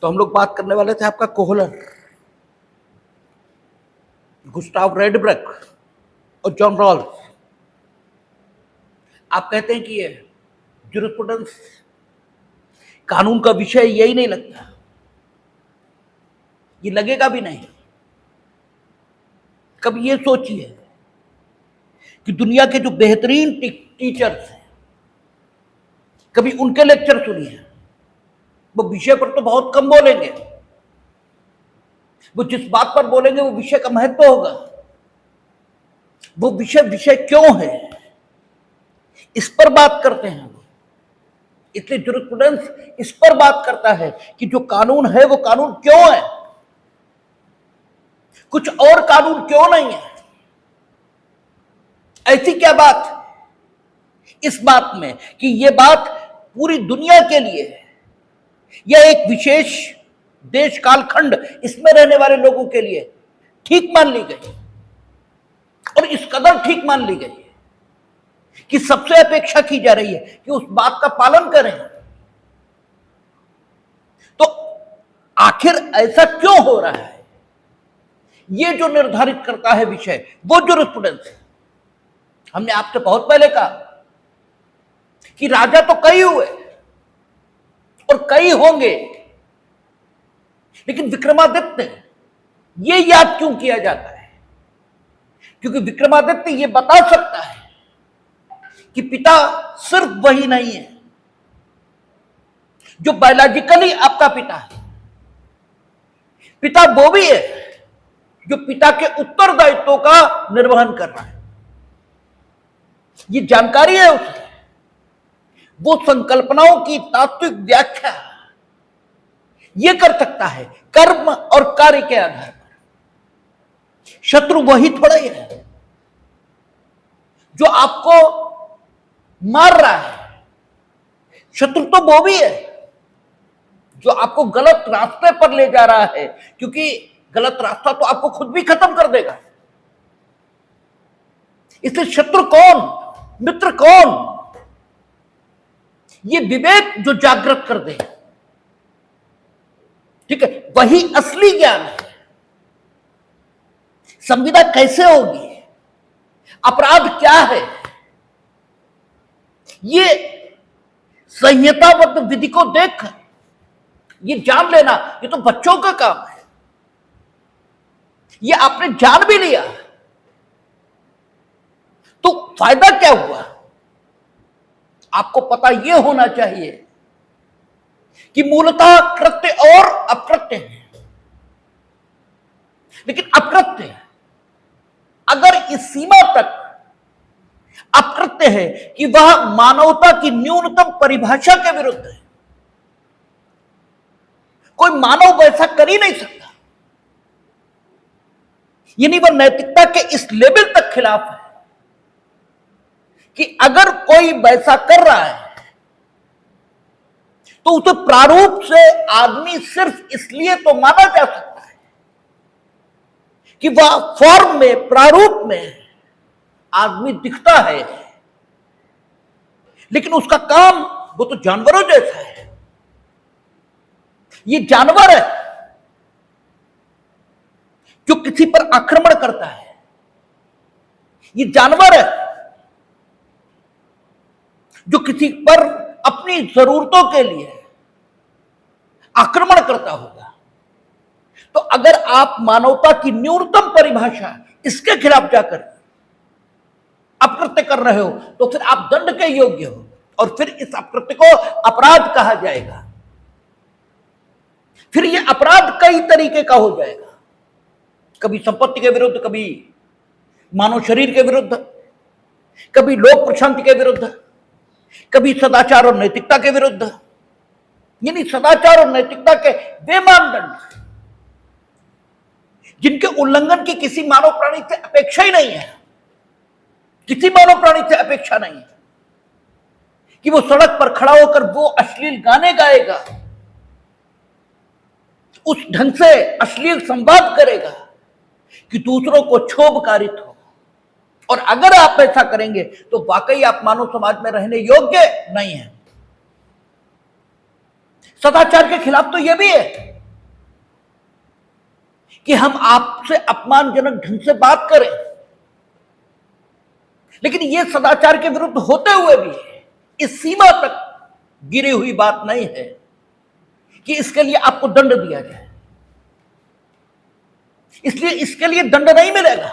तो हम लोग बात करने वाले थे आपका कोहलर, गुस्टाव रेडब्रक और जॉन रॉल्स। आप कहते हैं कि ये ज्यूरिस्प्रूडेंस कानून का विषय यही नहीं लगता, ये लगेगा भी नहीं। कभी ये सोचिए कि दुनिया के जो बेहतरीन टीचर्स हैं, कभी उनके लेक्चर सुनिए। वो विषय पर तो बहुत कम बोलेंगे, वो जिस बात पर बोलेंगे वो विषय का महत्व होगा। वो विषय क्यों है, इस पर बात करते हैं। इसलिए ज्यूरिस्प्रूडेंस इस पर बात करता है कि जो कानून है वो कानून क्यों है, कुछ और कानून क्यों नहीं है। ऐसी क्या बात इस बात में कि ये बात पूरी दुनिया के लिए है, यह एक विशेष देश कालखंड इसमें रहने वाले लोगों के लिए ठीक मान ली गई, और इस कदर ठीक मान ली गई कि सबसे अपेक्षा की जा रही है कि उस बात का पालन करें। तो आखिर ऐसा क्यों हो रहा है, ये जो निर्धारित करता है विषय, वो ज्यूरिस्प्रूडेंस है। हमने आपसे बहुत पहले कहा कि राजा तो कई हुए और कई होंगे, लेकिन विक्रमादित्य ये याद क्यों किया जाता है, क्योंकि विक्रमादित्य ये बता सकता है कि पिता सिर्फ वही नहीं है जो बायोलॉजिकली आपका पिता है, पिता वो भी है जो पिता के उत्तरदायित्वों का निर्वहन कर रहा है। ये जानकारी है उसे, वो संकल्पनाओं की तात्विक व्याख्या ये कर सकता है कर्म और कार्य के आधार पर। शत्रु वही थोड़ा ही है जो आपको मार रहा है, शत्रु तो वो भी है जो आपको गलत रास्ते पर ले जा रहा है, क्योंकि गलत रास्ता तो आपको खुद भी खत्म कर देगा। इसलिए शत्रु कौन, मित्र कौन, ये विवेक जो जागृत कर दे, ठीक है, वही असली ज्ञान है। संविदा कैसे होगी, अपराध क्या है, ये संहिताबद्ध विधि को देखकर ये जान लेना, ये तो बच्चों का काम है। ये आपने जान भी लिया तो फायदा क्या हुआ। आपको पता यह होना चाहिए कि मूलतः कृत्य और अकृत्य है, लेकिन अकृत्य अगर इस सीमा तक अकृत्य है कि वह मानवता की न्यूनतम परिभाषा के विरुद्ध है, कोई मानव वैसा कर ही नहीं सकता, यानी वह नैतिकता के इस लेवल तक खिलाफ है कि अगर कोई वैसा कर रहा है तो उसे प्रारूप से आदमी सिर्फ इसलिए तो माना जा सकता है कि वह फॉर्म में, प्रारूप में आदमी दिखता है, लेकिन उसका काम वो तो जानवरों जैसा है। ये जानवर है जो किसी पर आक्रमण करता है, ये जानवर है जो किसी पर अपनी जरूरतों के लिए आक्रमण करता होगा। तो अगर आप मानवता की न्यूनतम परिभाषा इसके खिलाफ जाकर अकृत्य कर रहे हो तो फिर आप दंड के योग्य हो, और फिर इस अकृत्य को अपराध कहा जाएगा। फिर यह अपराध कई तरीके का हो जाएगा, कभी संपत्ति के विरुद्ध, कभी मानव शरीर के विरुद्ध, कभी लोक प्रशांति के विरुद्ध, कभी सदाचार और नैतिकता के विरुद्ध। यानी सदाचार और नैतिकता के वे मानदंड जिनके उल्लंघन की किसी मानव प्राणी से अपेक्षा ही नहीं है, किसी मानव प्राणी से अपेक्षा नहीं है कि वो सड़क पर खड़ा होकर वो अश्लील गाने गाएगा, उस ढंग से अश्लील संवाद करेगा कि दूसरों को क्षोभकारित हो। और अगर आप ऐसा करेंगे तो वाकई आप मानव समाज में रहने योग्य नहीं है। सदाचार के खिलाफ तो यह भी है कि हम आपसे अपमानजनक ढंग से बात करें, लेकिन यह सदाचार के विरुद्ध होते हुए भी इस सीमा तक गिरी हुई बात नहीं है कि इसके लिए आपको दंड दिया जाए। इसलिए इसके लिए दंड नहीं मिलेगा,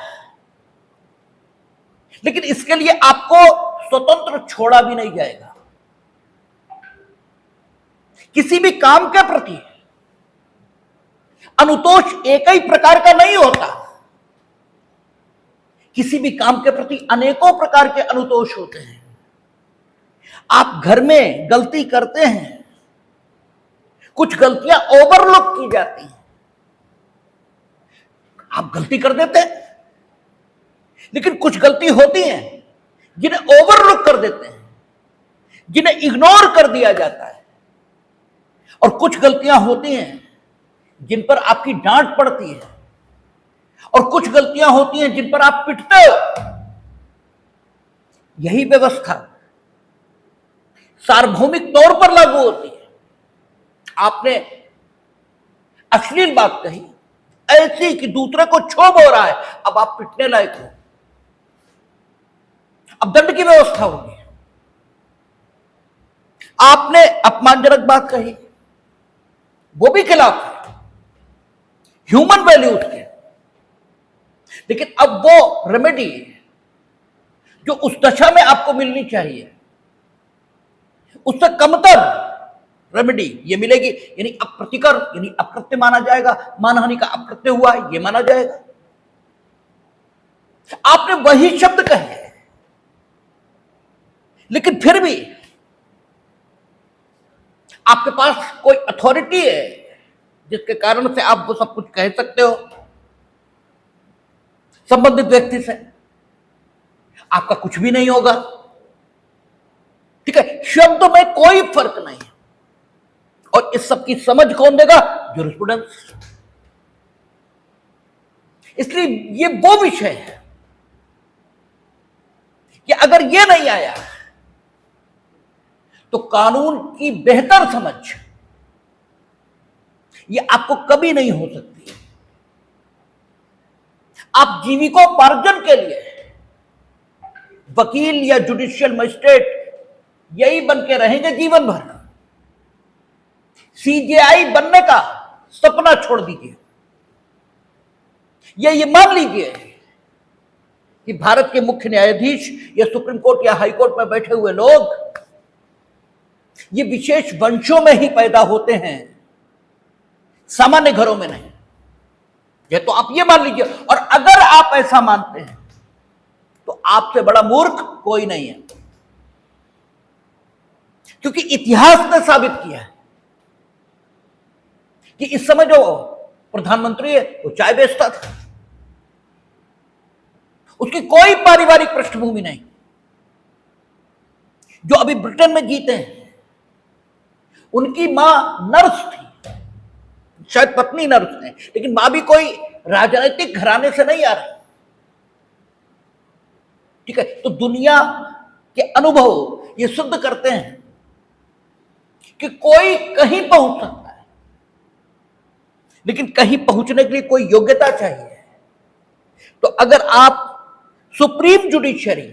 लेकिन इसके लिए आपको स्वतंत्र छोड़ा भी नहीं जाएगा। किसी भी काम के प्रति अनुतोष एक ही प्रकार का नहीं होता, किसी भी काम के प्रति अनेकों प्रकार के अनुतोष होते हैं। आप घर में गलती करते हैं, कुछ गलतियां ओवरलुक की जाती हैं, आप गलती कर देते हैं, लेकिन कुछ गलती होती हैं जिन्हें ओवरलुक कर देते हैं, जिन्हें इग्नोर कर दिया जाता है, और कुछ गलतियां होती हैं जिन पर आपकी डांट पड़ती है, और कुछ गलतियां होती हैं जिन पर आप पिटते हो। यही व्यवस्था सार्वभौमिक तौर पर लागू होती है। आपने अश्लील बात कही, ऐसी कि दूसरे को क्षोभ हो रहा है, अब आप पिटने लायक हो, अब दंड की व्यवस्था होगी। आपने अपमानजनक बात कही, वो भी खिलाफ है ह्यूमन वैल्यूज के, लेकिन अब वो रेमेडी जो उस दशा में आपको मिलनी चाहिए, उससे कमतर रेमेडी ये मिलेगी। यानी अप्रतिकर, यानी अकृत्य माना जाएगा, मानहानि का अकृत्य हुआ है ये माना जाएगा। आपने वही शब्द कहे, लेकिन फिर भी आपके पास कोई अथॉरिटी है जिसके कारण से आप वो सब कुछ कह सकते हो संबंधित व्यक्ति से, आपका कुछ भी नहीं होगा। ठीक है, शब्द में कोई फर्क नहीं है, और इस सब की समझ कौन देगा? ज्यूरिस्प्रूडेंस। इसलिए ये वो विषय है कि अगर ये नहीं आया तो कानून की बेहतर समझ ये आपको कभी नहीं हो सकती। आप जीविकोपार्जन के लिए वकील या जुडिशियल मजिस्ट्रेट यही बन के रहेंगे जीवन भर। सीजेआई बनने का सपना छोड़ दीजिए। ये मान लीजिए कि भारत के मुख्य न्यायाधीश या सुप्रीम कोर्ट या हाई कोर्ट में बैठे हुए लोग ये विशेष वंशों में ही पैदा होते हैं, सामान्य घरों में नहीं। ये तो आप ये मान लीजिए, और अगर आप ऐसा मानते हैं तो आपसे बड़ा मूर्ख कोई नहीं है, क्योंकि इतिहास ने साबित किया है कि इस समय जो प्रधानमंत्री है वो चाय बेचता था, उसकी कोई पारिवारिक पृष्ठभूमि नहीं। जो अभी ब्रिटेन में जीते हैं उनकी मां नर्स थी, शायद पत्नी नर्स है, लेकिन मां भी कोई राजनीतिक घराने से नहीं आ रही। ठीक है, तो दुनिया के अनुभव ये सिद्ध करते हैं कि कोई कहीं पहुंच सकता है, लेकिन कहीं पहुंचने के लिए कोई योग्यता चाहिए। तो अगर आप सुप्रीम जुडिशरी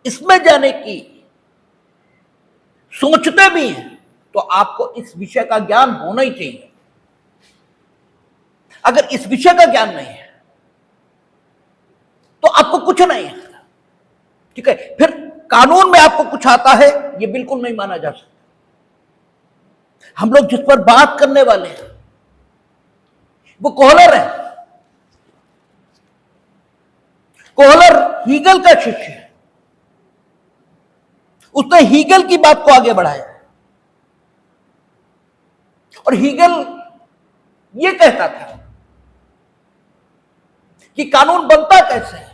इसमें जाने की सोचते भी हैं तो आपको इस विषय का ज्ञान होना ही चाहिए। अगर इस विषय का ज्ञान नहीं है तो आपको कुछ नहीं है। ठीक है, फिर कानून में आपको कुछ आता है ये बिल्कुल नहीं माना जा सकता। हम लोग जिस पर बात करने वाले हैं वो कोहलर है। कोहलर हीगल का शिष्य है। उसने हीगल की बात को आगे बढ़ाया, और हीगल ये कहता था कि कानून बनता कैसे है।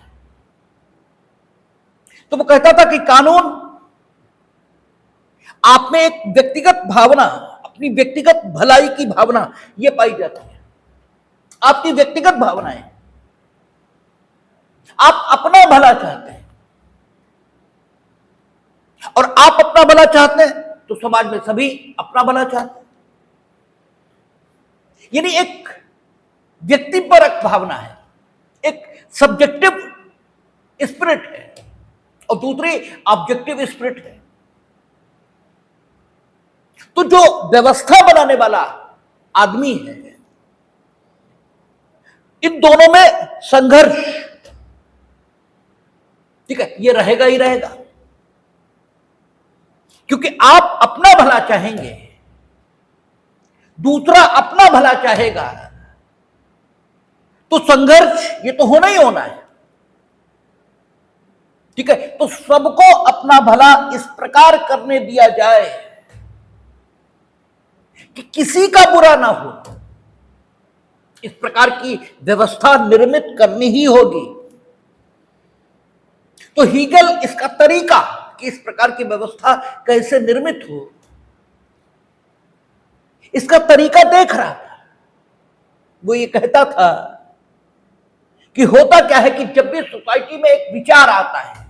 तो वो कहता था कि कानून आप में एक व्यक्तिगत भावना, अपनी व्यक्तिगत भलाई की भावना ये पाई जाती है। आपकी व्यक्तिगत भावनाएं, आप अपना भला चाहते हैं, और आप अपना भला चाहते हैं तो समाज में सभी अपना भला चाहते हैं। यानी एक व्यक्तिपरक भावना है, एक सब्जेक्टिव स्पिरिट है और दूसरी ऑब्जेक्टिव स्पिरिट है। तो जो व्यवस्था बनाने वाला आदमी है, इन दोनों में संघर्ष, ठीक है, ये रहेगा ही रहेगा, क्योंकि आप अपना भला चाहेंगे, दूसरा अपना भला चाहेगा, तो संघर्ष ये तो होना ही होना है। ठीक है, तो सबको अपना भला इस प्रकार करने दिया जाए कि किसी का बुरा ना हो, इस प्रकार की व्यवस्था निर्मित करनी ही होगी। तो हीगल इसका तरीका कि इस प्रकार की व्यवस्था कैसे निर्मित हो, इसका तरीका देख रहा था। वो ये कहता था कि होता क्या है कि जब भी सोसाइटी में एक विचार आता है,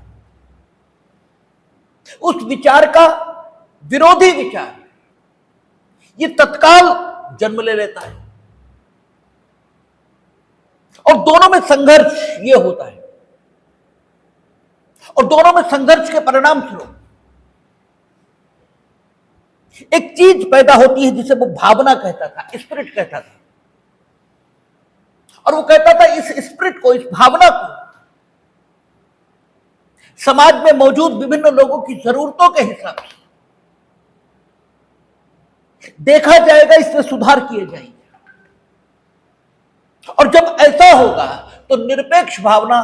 उस विचार का विरोधी विचार ये तत्काल जन्म ले लेता है और दोनों में संघर्ष ये होता है, और दोनों में संघर्ष के परिणाम स्वरूप एक चीज पैदा होती है जिसे वो भावना कहता था, स्पिरिट कहता था। और वो कहता था इस स्पिरिट को, इस भावना को समाज में मौजूद विभिन्न लोगों की जरूरतों के हिसाब से देखा जाएगा, इसमें सुधार किए जाएंगे, और जब ऐसा होगा तो निरपेक्ष भावना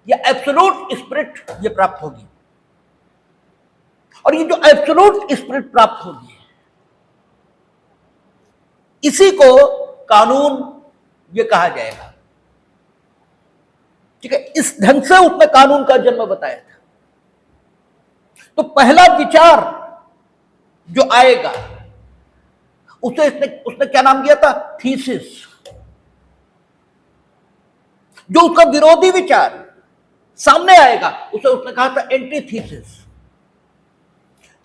या एब्सोल्यूट स्पिरिट ये प्राप्त होगी। और ये जो एब्सोल्यूट स्पिरिट प्राप्त होगी, इसी को कानून ये कहा जाएगा। ठीक है, इस ढंग से उसने कानून का जन्म बताया था। तो पहला विचार जो आएगा उसे उसने क्या नाम दिया था? थीसिस। जो उसका विरोधी विचार सामने आएगा उसे उसने कहा था एंटीथीसिस।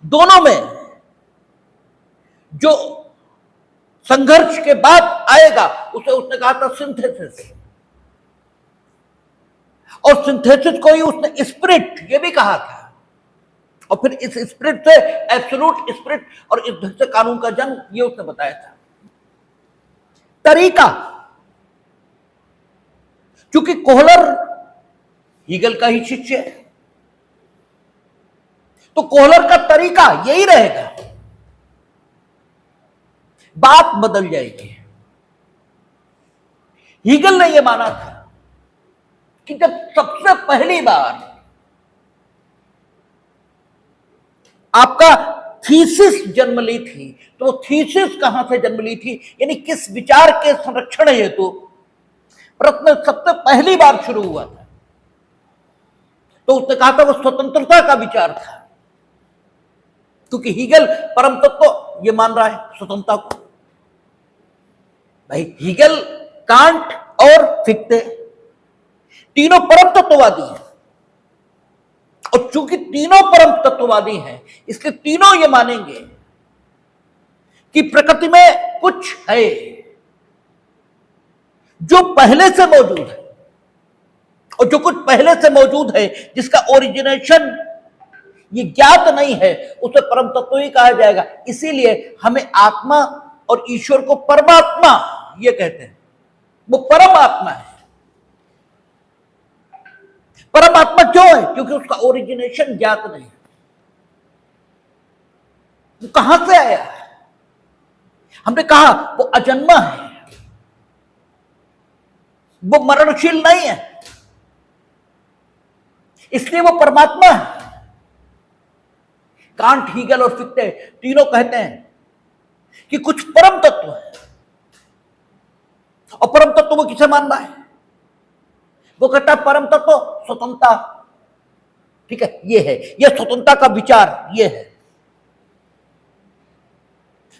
दोनों में जो संघर्ष के बाद आएगा उसे उसने कहा था सिंथेसिस। और सिंथेसिस को ही उसने स्पिरिट ये भी कहा था। और फिर इस स्पिरिट से एब्सोल्यूट स्पिरिट और इस ढंग से कानून का जन्म ये उसने बताया था। तरीका, क्योंकि कोहलर हीगल का ही शिष्य है, तो कोहलर का तरीका यही रहेगा, बात बदल जाएगी। हीगल ने यह माना था कि जब सबसे पहली बार आपका थीसिस जन्म ली थी, तो वो थीसिस कहां से जन्म ली थी, यानी किस विचार के संरक्षण हेतु प्रश्न सबसे पहली बार शुरू हुआ था। तो उसने कहा था वो स्वतंत्रता का विचार था, क्योंकि हीगल परम तत्व ये मान रहा है स्वतंत्रता को। भाई हीगल, कांट और फिक्ते तीनों परम तत्ववादी हैं, और चूंकि तीनों परम तत्ववादी हैं इसलिए तीनों ये मानेंगे कि प्रकृति में कुछ है जो पहले से मौजूद है, और जो कुछ पहले से मौजूद है जिसका ओरिजिनेशन ये ज्ञात नहीं है उसे परम तत्व ही कहा जाएगा। इसीलिए हमें आत्मा और ईश्वर को परमात्मा ये कहते हैं। वो परम आत्मा है। परमात्मा क्यों है? क्योंकि उसका ओरिजिनेशन ज्ञात नहीं है, वो कहां से आया है। हमने कहा वो अजन्मा है, वो मरणशील नहीं है, इसलिए वो परमात्मा है। कांट, हीगल और फिक्ते तीनों कहते हैं कि कुछ परम तत्व है, और परम तत्व वो किसे मानना है? वो कहता है परम तत्व स्वतंत्रता। ठीक है, ये है, ये स्वतंत्रता का विचार ये है।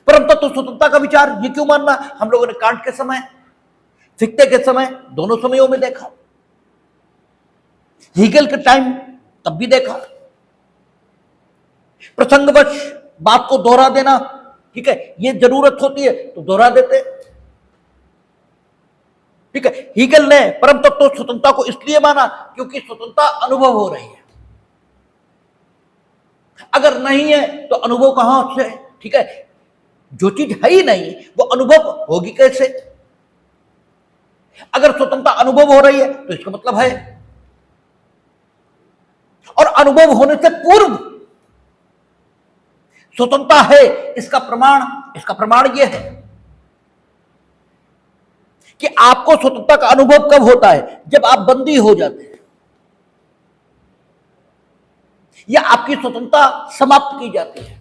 परम तत्व स्वतंत्रता का विचार ये क्यों मानना? हम लोगों ने कांट के समय, फिक्ते के समय, दोनों समयों में देखा, हीगल के टाइम तब भी देखा। प्रसंगवश बात को दोहरा देना, ठीक है, ये जरूरत होती है तो दोहरा देते। ठीक है, हीगल ने परम तत्व स्वतंत्रता को इसलिए माना क्योंकि स्वतंत्रता अनुभव हो रही है। अगर नहीं है तो अनुभव कहां से? ठीक है, जो चीज है ही नहीं वो अनुभव होगी कैसे? अगर स्वतंत्रता अनुभव हो रही है तो इसका मतलब है, और अनुभव होने से पूर्व स्वतंत्रता है, इसका प्रमाण यह है कि आपको स्वतंत्रता का अनुभव कब होता है? जब आप बंदी हो जाते हैं या आपकी स्वतंत्रता समाप्त की जाती है,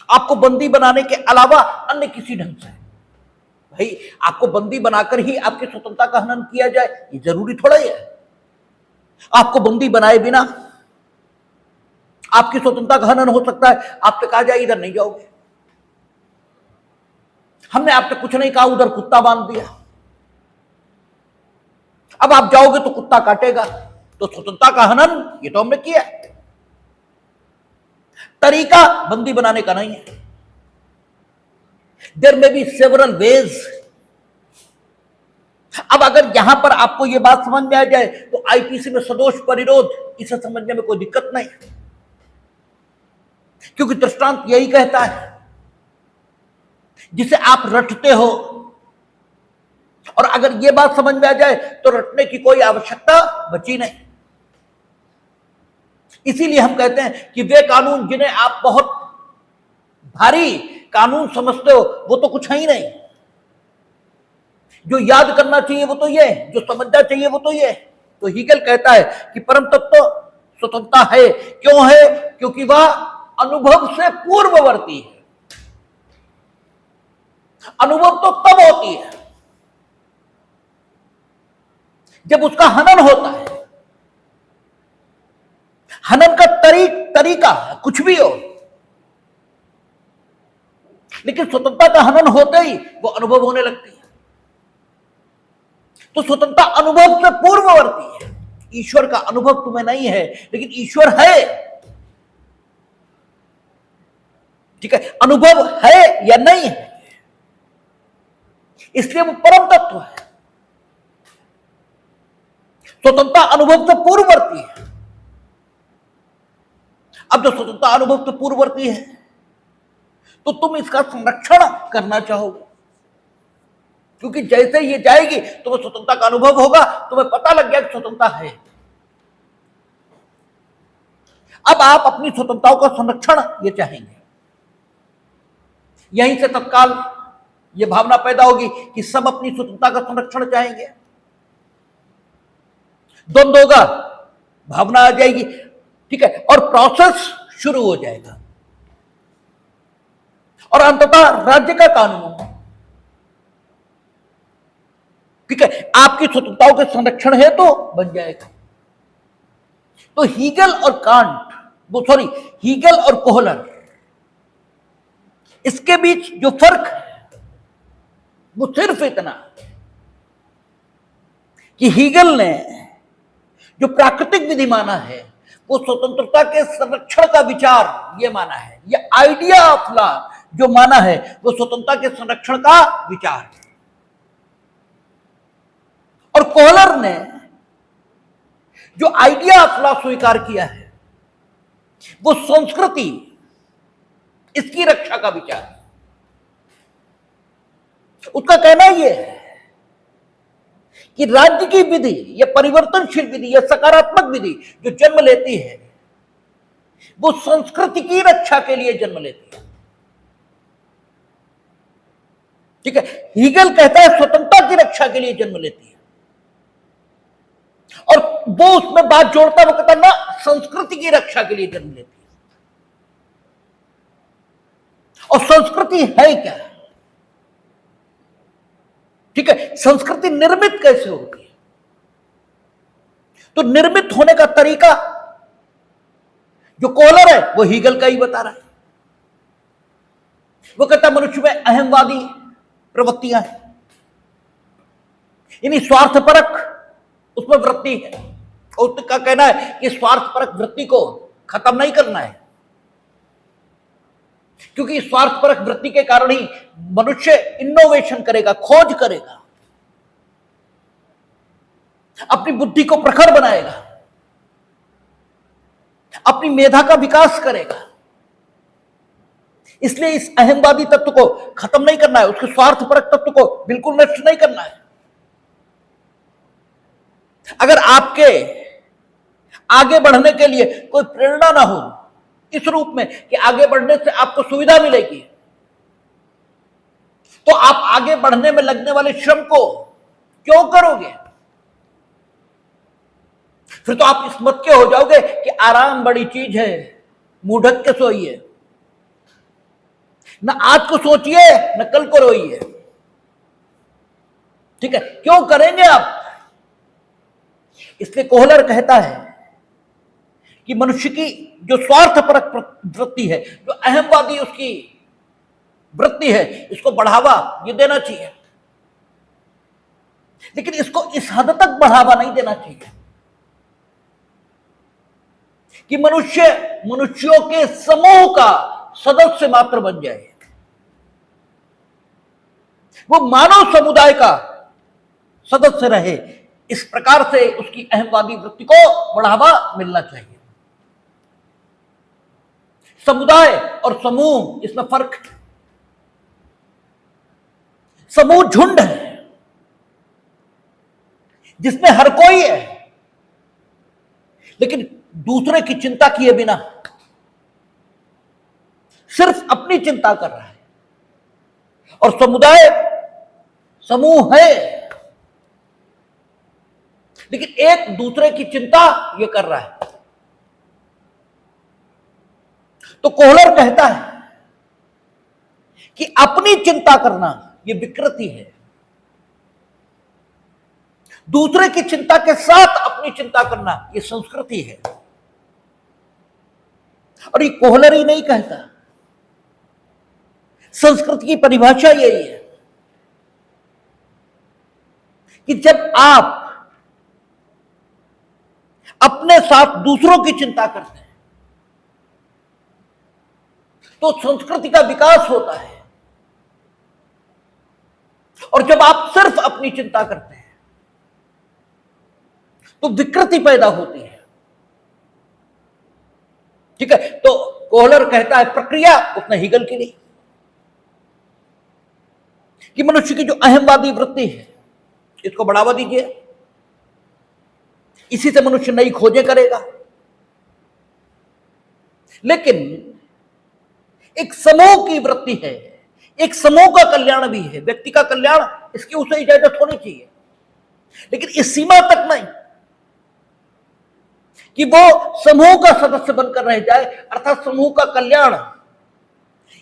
आपको बंदी बनाने के अलावा अन्य किसी ढंग से। भाई, आपको बंदी बनाकर ही आपकी स्वतंत्रता का हनन किया जाए, ये जरूरी थोड़ा ही है। आपको बंदी बनाए बिना आपकी स्वतंत्रता का हनन हो सकता है। आपसे कहा जाए इधर नहीं जाओगे, हमने आपसे कुछ नहीं कहा, उधर कुत्ता बांध दिया, अब आप जाओगे तो कुत्ता काटेगा, तो स्वतंत्रता का हनन ये तो हमने किया। तरीका बंदी बनाने का नहीं है। There may be several ways. अब अगर यहां पर आपको यह बात समझ में आ जाए तो आईपीसी में सदोष परिरोध, इसे समझने में कोई दिक्कत नहीं, क्योंकि दृष्टांत यही कहता है जिसे आप रटते हो, और अगर यह बात समझ में आ जाए तो रटने की कोई आवश्यकता बची नहीं। इसीलिए हम कहते हैं कि वे कानून जिन्हें आप बहुत भारी कानून समझते हो वो तो कुछ है ही नहीं। जो याद करना चाहिए वो तो ये, जो समझना चाहिए वो तो ये। तो हीगल कहता है कि परम तत्व स्वतंत्रता है। क्यों है? क्योंकि वह अनुभव से पूर्ववर्ती है। अनुभव तो तब होती है जब उसका हनन होता है। हनन का तरीका कुछ भी हो, लेकिन स्वतंत्रता का हनन होते ही वो अनुभव होने लगती है। तो स्वतंत्रता अनुभव से पूर्ववर्ती है। ईश्वर का अनुभव तुम्हें नहीं है, लेकिन ईश्वर है। ठीक है, अनुभव है या नहीं है, इसलिए वो परम तत्व है। स्वतंत्रता अनुभव से पूर्ववर्ती है। अब जो स्वतंत्रता अनुभव से पूर्ववर्ती है तो तुम इसका संरक्षण करना चाहोगे, क्योंकि जैसे ये जाएगी तुम्हें स्वतंत्रता का अनुभव होगा, तुम्हें पता लग गया कि स्वतंत्रता है। अब आप अपनी स्वतंत्रताओं का संरक्षण ये चाहेंगे। यहीं से तत्काल ये भावना पैदा होगी कि सब अपनी स्वतंत्रता का संरक्षण चाहेंगे। द्वंद्व होगा, भावना आ जाएगी, ठीक है, और प्रोसेस शुरू हो जाएगा, और अंततः राज्य का कानून, ठीक है, आपकी स्वतंत्रताओं के संरक्षण है तो बन जाएगा। तो हीगल और हीगल और कोहलर, इसके बीच जो फर्क है वो सिर्फ इतना कि हीगल ने जो प्राकृतिक विधि माना है वो स्वतंत्रता के संरक्षण का विचार ये माना है। ये आइडिया ऑफ लॉ जो माना है वो स्वतंत्रता के संरक्षण का विचार है। और कोहलर ने जो आइडिया ऑफ लॉ स्वीकार किया है वो संस्कृति, इसकी रक्षा का विचार है। उसका कहना यह है कि राज्य की विधि या परिवर्तनशील विधि या सकारात्मक विधि जो जन्म लेती है वो संस्कृति की रक्षा के लिए जन्म लेती है। ठीक है, हीगल कहता है स्वतंत्रता की रक्षा के लिए जन्म लेती है, और वो उसमें बात जोड़ता, वो कहता ना संस्कृति की रक्षा के लिए जन्म लेती है। और संस्कृति है क्या? ठीक है, संस्कृति निर्मित कैसे होती है? तो निर्मित होने का तरीका जो कोहलर है वो हीगल का ही बता रहा है। वो कहता मनुष्य में अहंवादी प्रवृत्तियां हैं, यानी स्वार्थपरक उसमें वृत्ति है। उसका कहना है कि स्वार्थपरक वृत्ति को खत्म नहीं करना है, क्योंकि स्वार्थपरक वृत्ति के कारण ही मनुष्य इनोवेशन करेगा, खोज करेगा, अपनी बुद्धि को प्रखर बनाएगा, अपनी मेधा का विकास करेगा। इसलिए इस अहंवादी तत्व को खत्म नहीं करना है, उसके स्वार्थपरक तत्व को बिल्कुल नष्ट नहीं करना है। अगर आपके आगे बढ़ने के लिए कोई प्रेरणा ना हो इस रूप में कि आगे बढ़ने से आपको सुविधा मिलेगी, तो आप आगे बढ़ने में लगने वाले श्रम को क्यों करोगे? फिर तो आप इस मत के हो जाओगे कि आराम बड़ी चीज है, मूढ़क के सोइए, न आज को सोचिए न कल को रोइए। ठीक है, क्यों करेंगे आप? इसलिए कोहलर कहता है कि मनुष्य की जो स्वार्थपरक वृत्ति है, जो अहंवादी उसकी वृत्ति है, इसको बढ़ावा ये देना चाहिए, लेकिन इसको इस हद तक बढ़ावा नहीं देना चाहिए कि मनुष्य मनुष्यों के समूह का सदस्य मात्र बन जाए, वो मानव समुदाय का सदस्य रहे। इस प्रकार से उसकी अहंवादी वृत्ति को बढ़ावा मिलना चाहिए। समुदाय और समूह, इसमें फर्क है। समूह झुंड है जिसमें हर कोई है, लेकिन दूसरे की चिंता किए बिना सिर्फ अपनी चिंता कर रहा है। और समुदाय समूह है, लेकिन एक दूसरे की चिंता ये कर रहा है। तो कोहलर कहता है कि अपनी चिंता करना ये विकृति है, दूसरे की चिंता के साथ अपनी चिंता करना ये संस्कृति है। और ये कोहलर ही नहीं कहता, संस्कृति की परिभाषा यही है कि जब आप अपने साथ दूसरों की चिंता करते हैं तो संस्कृति का विकास होता है, और जब आप सिर्फ अपनी चिंता करते हैं तो विकृति पैदा होती है। ठीक है, तो कोहलर कहता है प्रक्रिया उसने हीगल की नहीं कि मनुष्य की जो अहंवादी वृत्ति है इसको बढ़ावा दीजिए, इसी से मनुष्य नई खोजें करेगा। लेकिन एक समूह की वृत्ति है, एक समूह का कल्याण भी है, व्यक्ति का कल्याण, इसकी उसे इजाजत होनी चाहिए, लेकिन इस सीमा तक नहीं कि वो समूह का सदस्य बनकर रह जाए, अर्थात समूह का कल्याण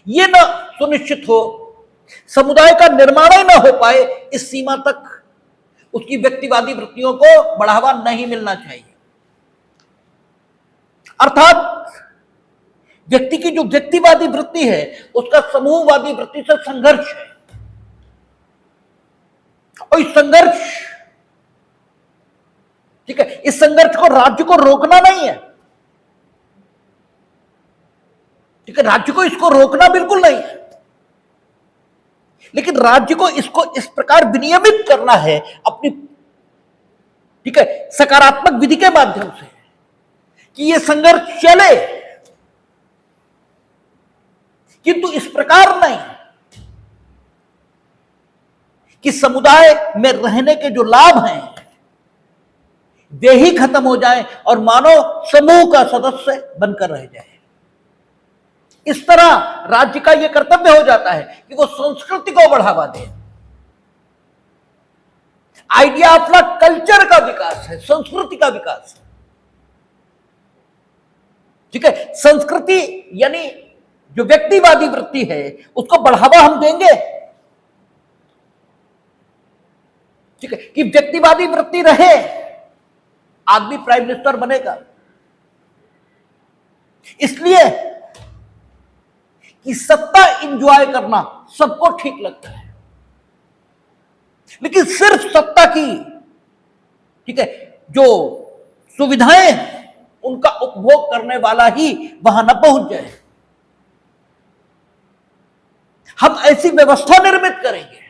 ये ना सुनिश्चित हो, समुदाय का निर्माण ही ना हो पाए, इस सीमा तक उसकी व्यक्तिवादी वृत्तियों को बढ़ावा नहीं मिलना चाहिए। अर्थात व्यक्ति की जो व्यक्तिवादी वृत्ति है उसका समूहवादी वृत्ति से संघर्ष है, और इस संघर्ष, ठीक है, इस संघर्ष को राज्य को रोकना नहीं है। ठीक है, राज्य को इसको रोकना बिल्कुल नहीं है, लेकिन राज्य को इसको इस प्रकार विनियमित करना है अपनी, ठीक है, सकारात्मक विधि के माध्यम से कि यह संघर्ष चले, किंतु इस प्रकार नहीं कि समुदाय में रहने के जो लाभ हैं वे ही खत्म हो जाएं और मानव समूह का सदस्य बनकर रह जाए। इस तरह राज्य का यह कर्तव्य हो जाता है कि वो संस्कृति को बढ़ावा दे। आइडिया अपना कल्चर का विकास है, संस्कृति का विकास है। ठीक है, संस्कृति यानी जो व्यक्तिवादी वृत्ति है उसको बढ़ावा हम देंगे, ठीक है, कि व्यक्तिवादी वृत्ति रहे, आदमी प्राइम मिनिस्टर बनेगा इसलिए कि सत्ता इंजॉय करना सबको ठीक लगता है, लेकिन सिर्फ सत्ता की, ठीक है, जो सुविधाएं उनका उपभोग करने वाला ही वहां न पहुंच जाए। हम ऐसी व्यवस्था निर्मित करेंगे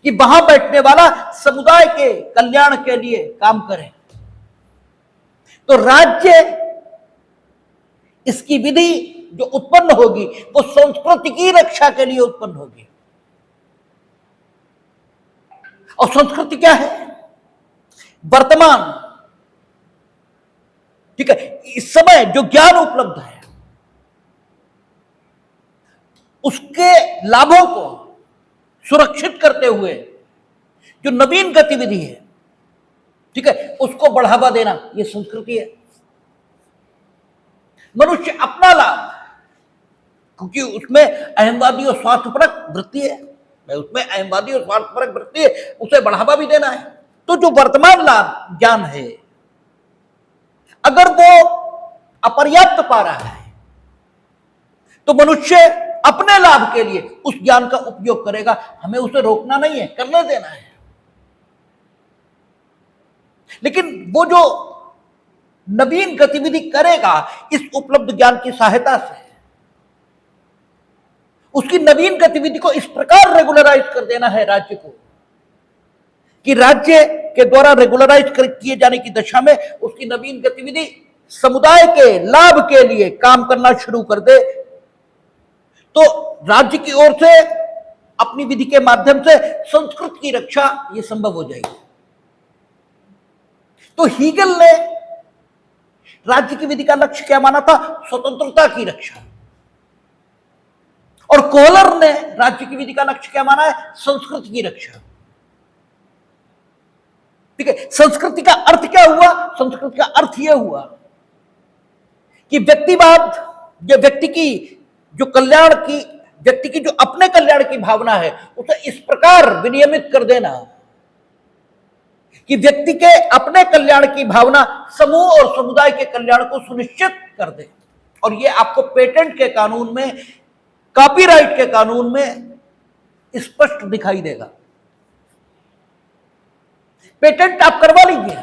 कि वहां बैठने वाला समुदाय के कल्याण के लिए काम करे। तो राज्य, इसकी विधि जो उत्पन्न होगी वो संस्कृति की रक्षा के लिए उत्पन्न होगी। और संस्कृति क्या है? वर्तमान, ठीक है, इस समय जो ज्ञान उपलब्ध है उसके लाभों को सुरक्षित करते हुए जो नवीन गतिविधि है, ठीक है, उसको बढ़ावा देना, यह संस्कृति है। मनुष्य अपना लाभ, क्योंकि उसमें अहमवादी और स्वार्थपरक वृत्ति है, उसमें अहमवादी और स्वार्थपरक वृत्ति है, उसे बढ़ावा भी देना है। तो जो वर्तमान लाभ ज्ञान है, अगर वो अपर्याप्त पा रहा है तो मनुष्य अपने लाभ के लिए उस ज्ञान का उपयोग करेगा। हमें उसे रोकना नहीं है, करने देना है। लेकिन वो जो नवीन गतिविधि करेगा इस उपलब्ध ज्ञान की सहायता से, उसकी नवीन गतिविधि को इस प्रकार रेगुलराइज कर देना है राज्य को कि राज्य के द्वारा रेगुलराइज किए जाने की दशा में उसकी नवीन गतिविधि समुदाय के लाभ के लिए काम करना शुरू कर दे। तो राज्य की ओर से अपनी विधि के माध्यम से संस्कृत की रक्षा यह संभव हो जाएगी। तो हीगल ने राज्य की विधि का लक्ष्य क्या माना था? स्वतंत्रता की रक्षा। और कोहलर ने राज्य की विधि का लक्ष्य क्या माना है? संस्कृति की रक्षा। ठीक है, संस्कृति का अर्थ क्या हुआ? संस्कृति का अर्थ यह हुआ कि व्यक्तिवाद, जो व्यक्ति की जो अपने कल्याण की भावना है उसे इस प्रकार विनियमित कर देना कि व्यक्ति के अपने कल्याण की भावना समूह और समुदाय के कल्याण को सुनिश्चित कर दे। और यह आपको पेटेंट के कानून में, कॉपीराइट के कानून में स्पष्ट दिखाई देगा। पेटेंट आप करवा लीजिए,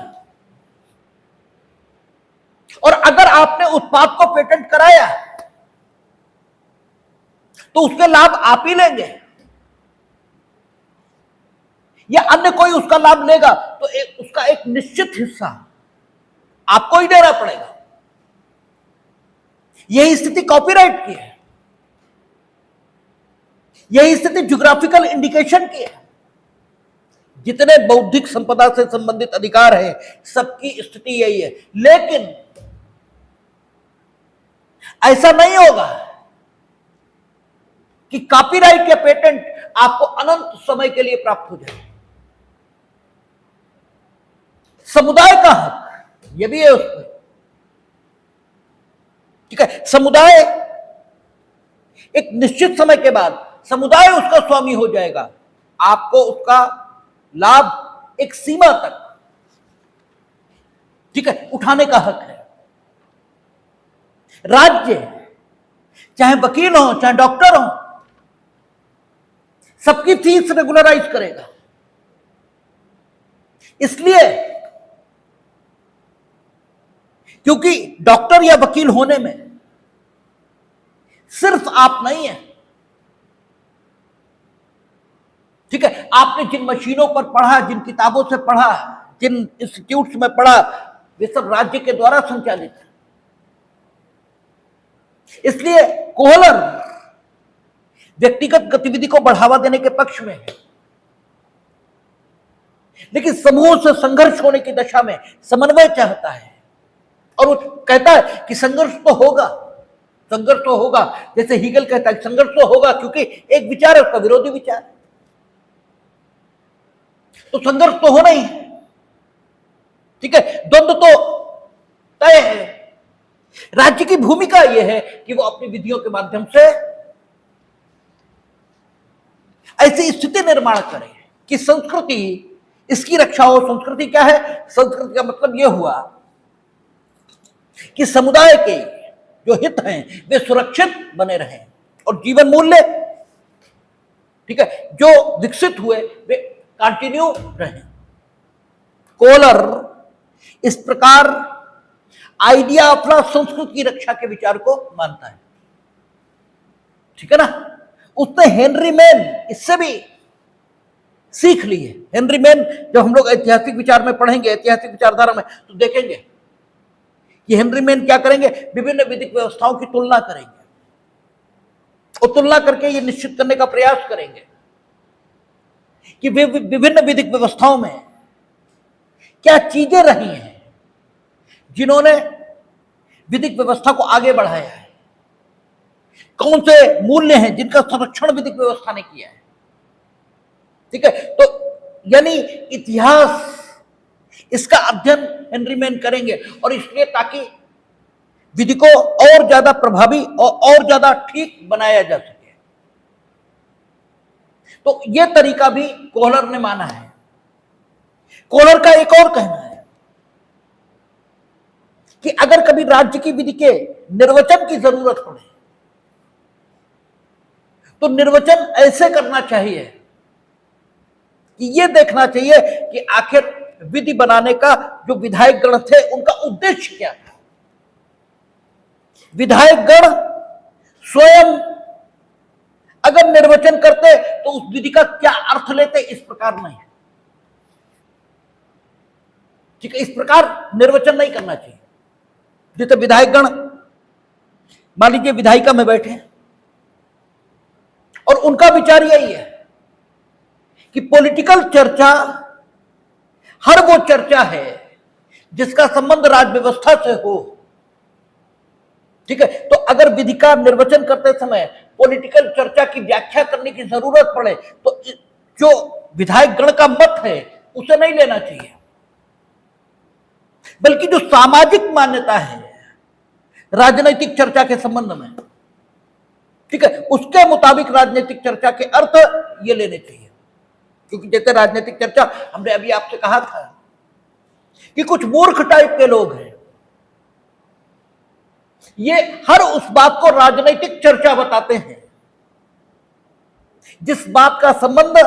और अगर आपने उत्पाद को पेटेंट कराया तो उसके लाभ आप ही लेंगे या अन्य कोई उसका लाभ लेगा, तो उसका एक निश्चित हिस्सा आपको ही देना पड़ेगा। यही स्थिति कॉपीराइट की है, यही स्थिति ज्योग्राफिकल इंडिकेशन की है। जितने बौद्धिक संपदा से संबंधित अधिकार है सबकी स्थिति यही है। लेकिन ऐसा नहीं होगा कि कॉपीराइट या पेटेंट आपको अनंत समय के लिए प्राप्त हो जाए। समुदाय का हक यह भी है उसमें, ठीक है। समुदाय एक निश्चित समय के बाद समुदाय उसका स्वामी हो जाएगा। आपको उसका लाभ एक सीमा तक, ठीक है, उठाने का हक है। राज्य चाहे वकील हो चाहे डॉक्टर हो, सबकी फीस रेगुलराइज करेगा। इसलिए क्योंकि डॉक्टर या वकील होने में सिर्फ आप नहीं है, ठीक है। आपने जिन मशीनों पर पढ़ा, जिन किताबों से पढ़ा, जिन इंस्टीट्यूट्स में पढ़ा, वे सब राज्य के द्वारा संचालित है। इसलिए कोहलर व्यक्तिगत गतिविधि को बढ़ावा देने के पक्ष में है, लेकिन समूह से संघर्ष होने की दशा में समन्वय चाहता है। और वो कहता है कि संघर्ष तो होगा, संघर्ष तो होगा। जैसे हीगल कहता है संघर्ष तो होगा, क्योंकि एक विचार है उसका विरोधी विचार है, तो संघर्ष तो होना ही है, ठीक है। द्वंद्व तो तय है। राज्य की भूमिका यह है कि वो अपनी विधियों के माध्यम से ऐसी स्थिति निर्माण करे कि संस्कृति, इसकी रक्षा हो। संस्कृति क्या है? संस्कृति का मतलब यह हुआ कि समुदाय के जो हित हैं वे सुरक्षित बने रहें और जीवन मूल्य, ठीक है, जो विकसित हुए वे कंटिन्यू रहें। कोहलर इस प्रकार आइडिया ऑफ संस्कृति की रक्षा के विचार को मानता है, ठीक है ना। उसने हेनरी मैन, इससे भी सीख ली है। हेनरी मैन, जब हम लोग ऐतिहासिक विचार में पढ़ेंगे, ऐतिहासिक विचारधारा में, तो देखेंगे कि हेनरी मैन क्या करेंगे, विभिन्न विधिक व्यवस्थाओं की तुलना करेंगे और तुलना करके ये निश्चित करने का प्रयास करेंगे कि विभिन्न विधिक व्यवस्थाओं में क्या चीजें रही हैं जिन्होंने विधिक व्यवस्था को आगे बढ़ाया है, कौन से मूल्य हैं जिनका संरक्षण विधिक व्यवस्था ने किया है। ठीक है, तो यानी इतिहास, इसका अध्ययन हेनरी मैन करेंगे, और इसलिए ताकि विधि को और ज्यादा प्रभावी और ज्यादा ठीक बनाया जा सके। तो यह तरीका भी कोहलर ने माना है। कोहलर का एक और कहना है कि अगर कभी राज्य की विधि के निर्वचन की जरूरत पड़े तो निर्वचन ऐसे करना चाहिए कि यह देखना चाहिए कि आखिर विधि बनाने का जो विधायक गण थे उनका उद्देश्य क्या था। विधायक गण स्वयं अगर निर्वचन करते तो उस विधि का क्या अर्थ लेते, इस प्रकार नहीं। ठीक है, इस प्रकार निर्वचन नहीं करना चाहिए। जैसे विधायक गण, मान लीजिए विधायिका में बैठे और उनका विचार यही है कि पॉलिटिकल चर्चा हर वो चर्चा है जिसका संबंध राज व्यवस्था से हो। ठीक है, तो अगर विधि का निर्वचन करते समय पॉलिटिकल चर्चा की व्याख्या करने की जरूरत पड़े तो जो विधायक गण का मत है उसे नहीं लेना चाहिए, बल्कि जो सामाजिक मान्यता है राजनीतिक चर्चा के संबंध में, ठीक है, उसके मुताबिक राजनीतिक चर्चा के अर्थ ये लेने चाहिए। क्योंकि जैसे राजनीतिक चर्चा, हमने अभी आपसे कहा था कि कुछ मूर्ख टाइप के लोग हैं, ये हर उस बात को राजनीतिक चर्चा बताते हैं जिस बात का संबंध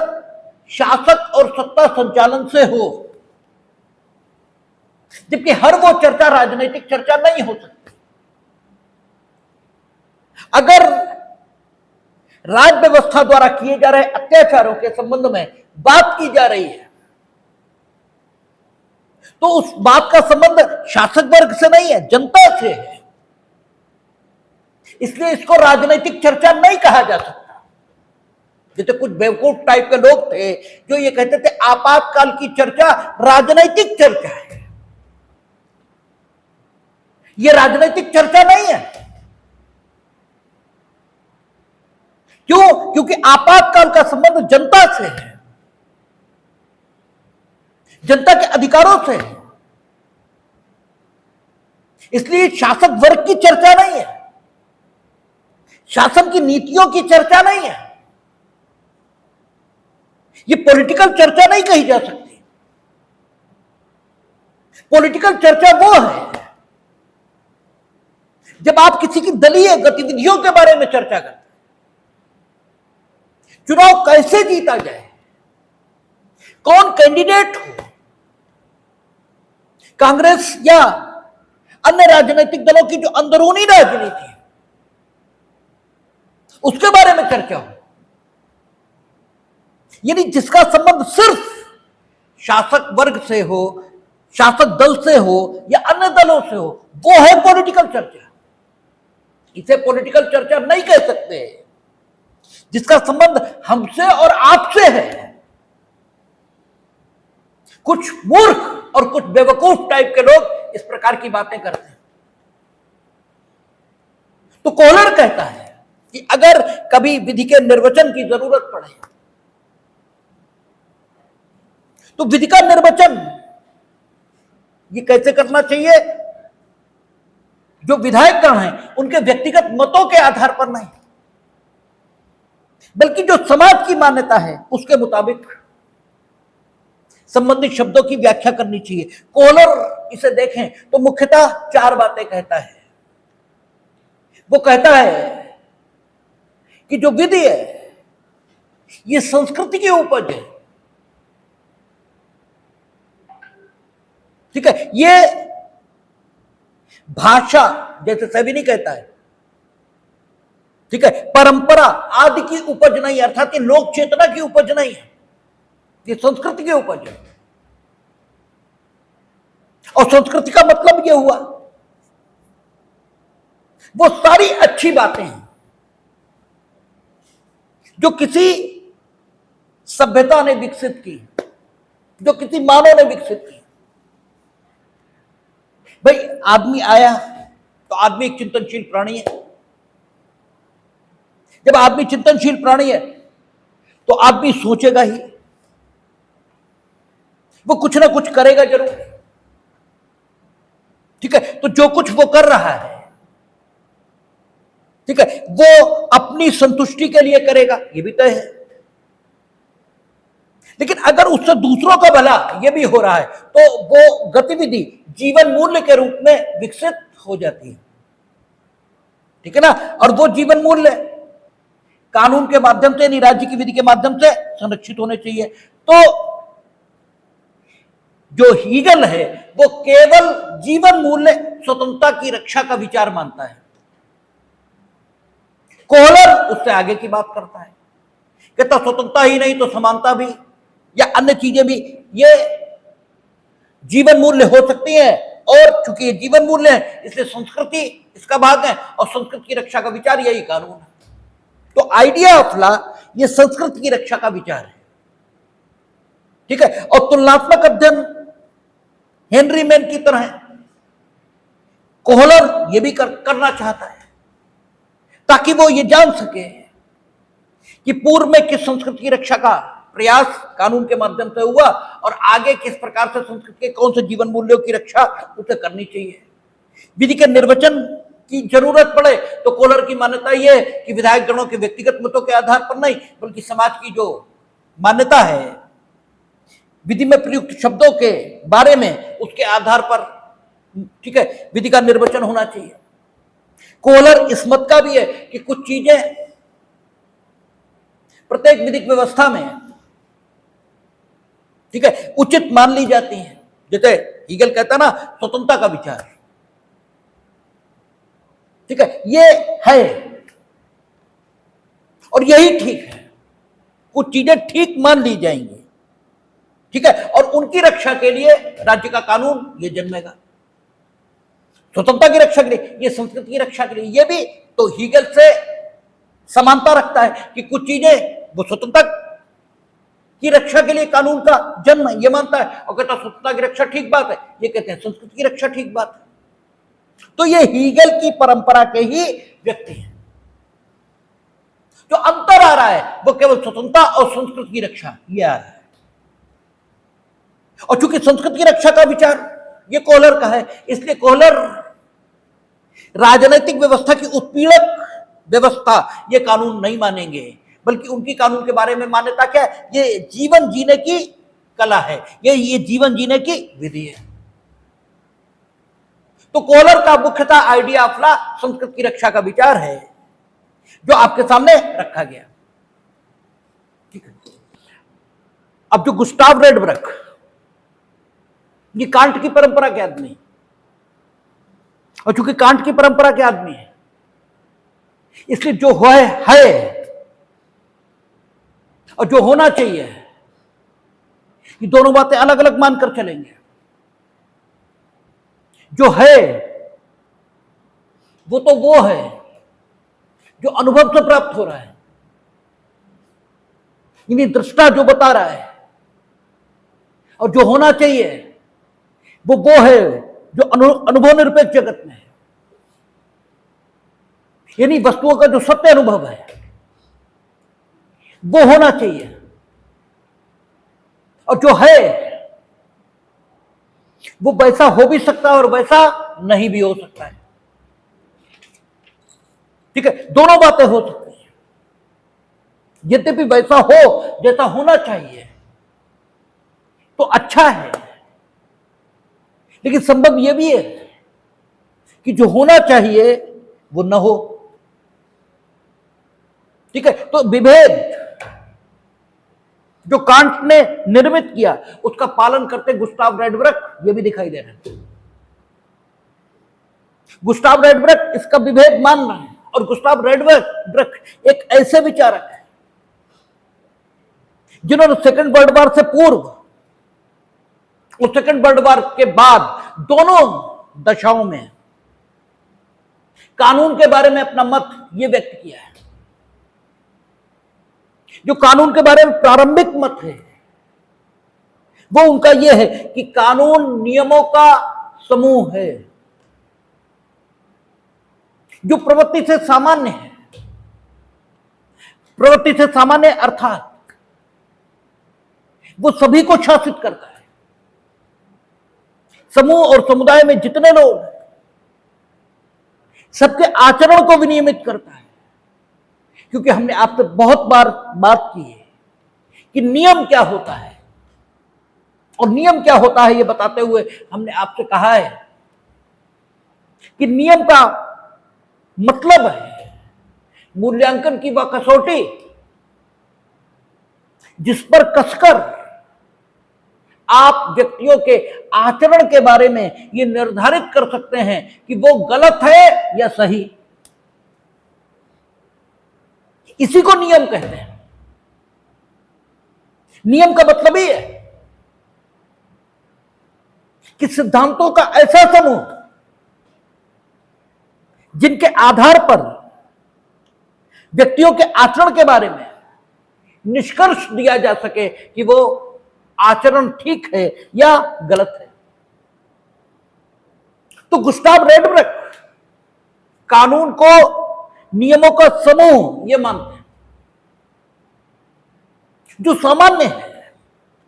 शासक और सत्ता संचालन से हो, जबकि हर वो चर्चा राजनीतिक चर्चा नहीं हो सकती। अगर राज व्यवस्था द्वारा किए जा रहे अत्याचारों के संबंध में बात की जा रही है तो उस बात का संबंध शासक वर्ग से नहीं है, जनता से है। इसलिए इसको राजनीतिक चर्चा नहीं कहा जा सकता। जैसे कुछ बेवकूफ टाइप के लोग थे जो ये कहते थे आपातकाल की चर्चा राजनीतिक चर्चा है। ये राजनीतिक चर्चा नहीं है। क्यों? क्योंकि आपातकाल का संबंध जनता से है, जनता के अधिकारों से है। इसलिए शासक वर्ग की चर्चा नहीं है, शासन की नीतियों की चर्चा नहीं है, ये पॉलिटिकल चर्चा नहीं कही जा सकती। पॉलिटिकल चर्चा वो है जब आप किसी की दलीय गतिविधियों के बारे में चर्चा करते हैं, चुनाव कैसे जीता जाए, कौन कैंडिडेट हो, कांग्रेस या अन्य राजनीतिक दलों की जो अंदरूनी राजनीति है उसके बारे में चर्चा हो, यानी जिसका संबंध सिर्फ शासक वर्ग से हो, शासक दल से हो या अन्य दलों से हो, वो है पॉलिटिकल चर्चा। इसे पॉलिटिकल चर्चा नहीं कह सकते जिसका संबंध हमसे और आपसे है। कुछ मूर्ख और कुछ बेवकूफ टाइप के लोग इस प्रकार की बातें करते हैं। तो कोहलर कहता है कि अगर कभी विधि के निर्वचन की जरूरत पड़े तो विधि का निर्वचन ये कैसे करना चाहिए, जो विधायक गण हैं उनके व्यक्तिगत मतों के आधार पर नहीं, बल्कि जो समाज की मान्यता है उसके मुताबिक संबंधित शब्दों की व्याख्या करनी चाहिए। कोहलर इसे देखें तो मुख्यतः 4 बातें कहता है। वो कहता है कि जो विधि है ये संस्कृति की उपज है। ठीक है, ये भाषा, जैसे सैबिनी कहता है, ठीक है, परंपरा आदि की उपज नहीं, अर्थात ये लोक चेतना की उपज नहीं है। ये संस्कृति की उपज है। और संस्कृति का मतलब ये हुआ वो सारी अच्छी बातें हैं जो किसी सभ्यता ने विकसित की, जो किसी मानव ने विकसित की। भाई आदमी आया तो आदमी एक चिंतनशील प्राणी है। जब आदमी चिंतनशील प्राणी है तो आदमी सोचेगा ही, वो कुछ ना कुछ करेगा जरूर। ठीक है, तो जो कुछ वो कर रहा है, ठीक है, वो अपनी संतुष्टि के लिए करेगा, ये भी तय है। लेकिन अगर उससे दूसरों का भला ये भी हो रहा है तो वो गतिविधि जीवन मूल्य के रूप में विकसित हो जाती है। ठीक है ना। और वो जीवन मूल्य कानून के माध्यम से, यानी राज्य की विधि के माध्यम से संरक्षित होने चाहिए। तो जो हीगल है वो केवल जीवन मूल्य स्वतंत्रता की रक्षा का विचार मानता है। कोहलर उससे आगे की बात करता है, कहता स्वतंत्रता ही नहीं तो समानता भी या अन्य चीजें भी ये जीवन मूल्य हो सकती है। और चूंकि ये जीवन मूल्य है इसलिए संस्कृति इसका भाग है और संस्कृति की रक्षा का विचार यही कानून है। तो आइडिया ऑफ लॉ ये संस्कृति की रक्षा का विचार है। ठीक है, और तुलनात्मक अध्ययन हेनरी मैन की तरह कोहलर ये भी करना चाहता है ताकि वो ये जान सके कि पूर्व में किस संस्कृति की रक्षा का प्रयास कानून के माध्यम से हुआ और आगे किस प्रकार से संस्कृति के कौन से जीवन मूल्यों की रक्षा उसे करनी चाहिए। विधि के निर्वचन की जरूरत पड़े तो कोहलर की मान्यता यह है कि विधायक गणों के व्यक्तिगत मतों के आधार पर नहीं बल्कि समाज की जो मान्यता है विधि में प्रयुक्त शब्दों के बारे में उसके आधार पर, ठीक है, विधि का निर्वचन होना चाहिए। कोहलर इस मत का भी है कि कुछ चीजें प्रत्येक विधिक व्यवस्था में, ठीक है, उचित मान ली जाती हैं। जैसे हीगल कहता ना स्वतंत्रता का विचार, ठीक है, ये है और यही ठीक है। कुछ चीजें ठीक मान ली जाएंगी, ठीक है, और उनकी रक्षा के लिए राज्य का कानून ये जन्मेगा। स्वतंत्रता की रक्षा के लिए, ये संस्कृति की रक्षा के लिए, ये भी तो हीगल से समानता रखता है कि कुछ चीजें वो स्वतंत्रता की रक्षा के लिए कानून का जन्म ये मानता है और कहता स्वतंत्रता की रक्षा ठीक बात है, ये कहते हैं संस्कृति की रक्षा ठीक बात है। तो ये हीगल की परंपरा के ही व्यक्ति हैं। जो अंतर आ रहा है वो केवल स्वतंत्रता और संस्कृति की रक्षा ये आ रहा है। और चूंकि संस्कृति की रक्षा का विचार ये कोहलर का है इसलिए कोहलर राजनीतिक व्यवस्था की उत्पीड़क व्यवस्था ये कानून नहीं मानेंगे, बल्कि उनकी कानून के बारे में मान्यता क्या है, ये जीवन जीने की कला है, ये जीवन जीने की विधि है। तो कोहलर का मुख्यतः आइडिया ऑफ लॉ संस्कृति की रक्षा का विचार है जो आपके सामने रखा गया। ठीक है, अब जो गुस्टाव रेडब्रक ये कांट की परंपरा के आदमी, और चूंकि कांट की परंपरा के आदमी है इसलिए जो है और जो होना चाहिए ये दोनों बातें अलग अलग मानकर चलेंगे। जो है वो तो वो है जो अनुभव से प्राप्त हो रहा है, यानी दृष्टा जो बता रहा है, और जो होना चाहिए वो है जो अनुभव निरपेक्ष जगत में है, यानी वस्तुओं का जो सत्य अनुभव है वो होना चाहिए। और जो है वो वैसा हो भी सकता है और वैसा नहीं भी हो सकता है। ठीक है, दोनों बातें हो सकती हैं। यद्यपि वैसा हो जैसा होना चाहिए तो अच्छा है, लेकिन संभव यह भी है कि जो होना चाहिए वो न हो। ठीक है, तो विभेद जो कांट ने निर्मित किया उसका पालन करते गुस्टाव रेडब्रक ये भी दिखाई दे रहा है। गुस्टाव रेडब्रक इसका विभेद मान रहा है और गुस्टाव रेडब्रक एक ऐसे विचारक है जिन्होंने सेकंड वर्ल्ड वॉर से पूर्व और सेकंड वर्ल्ड वॉर के बाद दोनों दशाओं में कानून के बारे में अपना मत यह व्यक्त किया है। जो कानून के बारे में प्रारंभिक मत है वो उनका यह है कि कानून नियमों का समूह है जो प्रवृत्ति से सामान्य है। प्रवृत्ति से सामान्य अर्थात वो सभी को शासित करता है। समूह और समुदाय में जितने लोग हैं सबके आचरण को विनियमित करता है। क्योंकि हमने आपसे बहुत बार बात की है कि नियम क्या होता है, और नियम क्या होता है ये बताते हुए हमने आपसे कहा है कि नियम का मतलब है मूल्यांकन की वह कसौटी जिस पर कसकर आप व्यक्तियों के आचरण के बारे में यह निर्धारित कर सकते हैं कि वो गलत है या सही। इसी को नियम कहते हैं। नियम का मतलब ही है कि सिद्धांतों का ऐसा समूह जिनके आधार पर व्यक्तियों के आचरण के बारे में निष्कर्ष दिया जा सके कि वो आचरण ठीक है या गलत है। तो गुस्ताव रेडब्रक कानून को नियमों का समूह ये मानते हैं जो सामान्य है,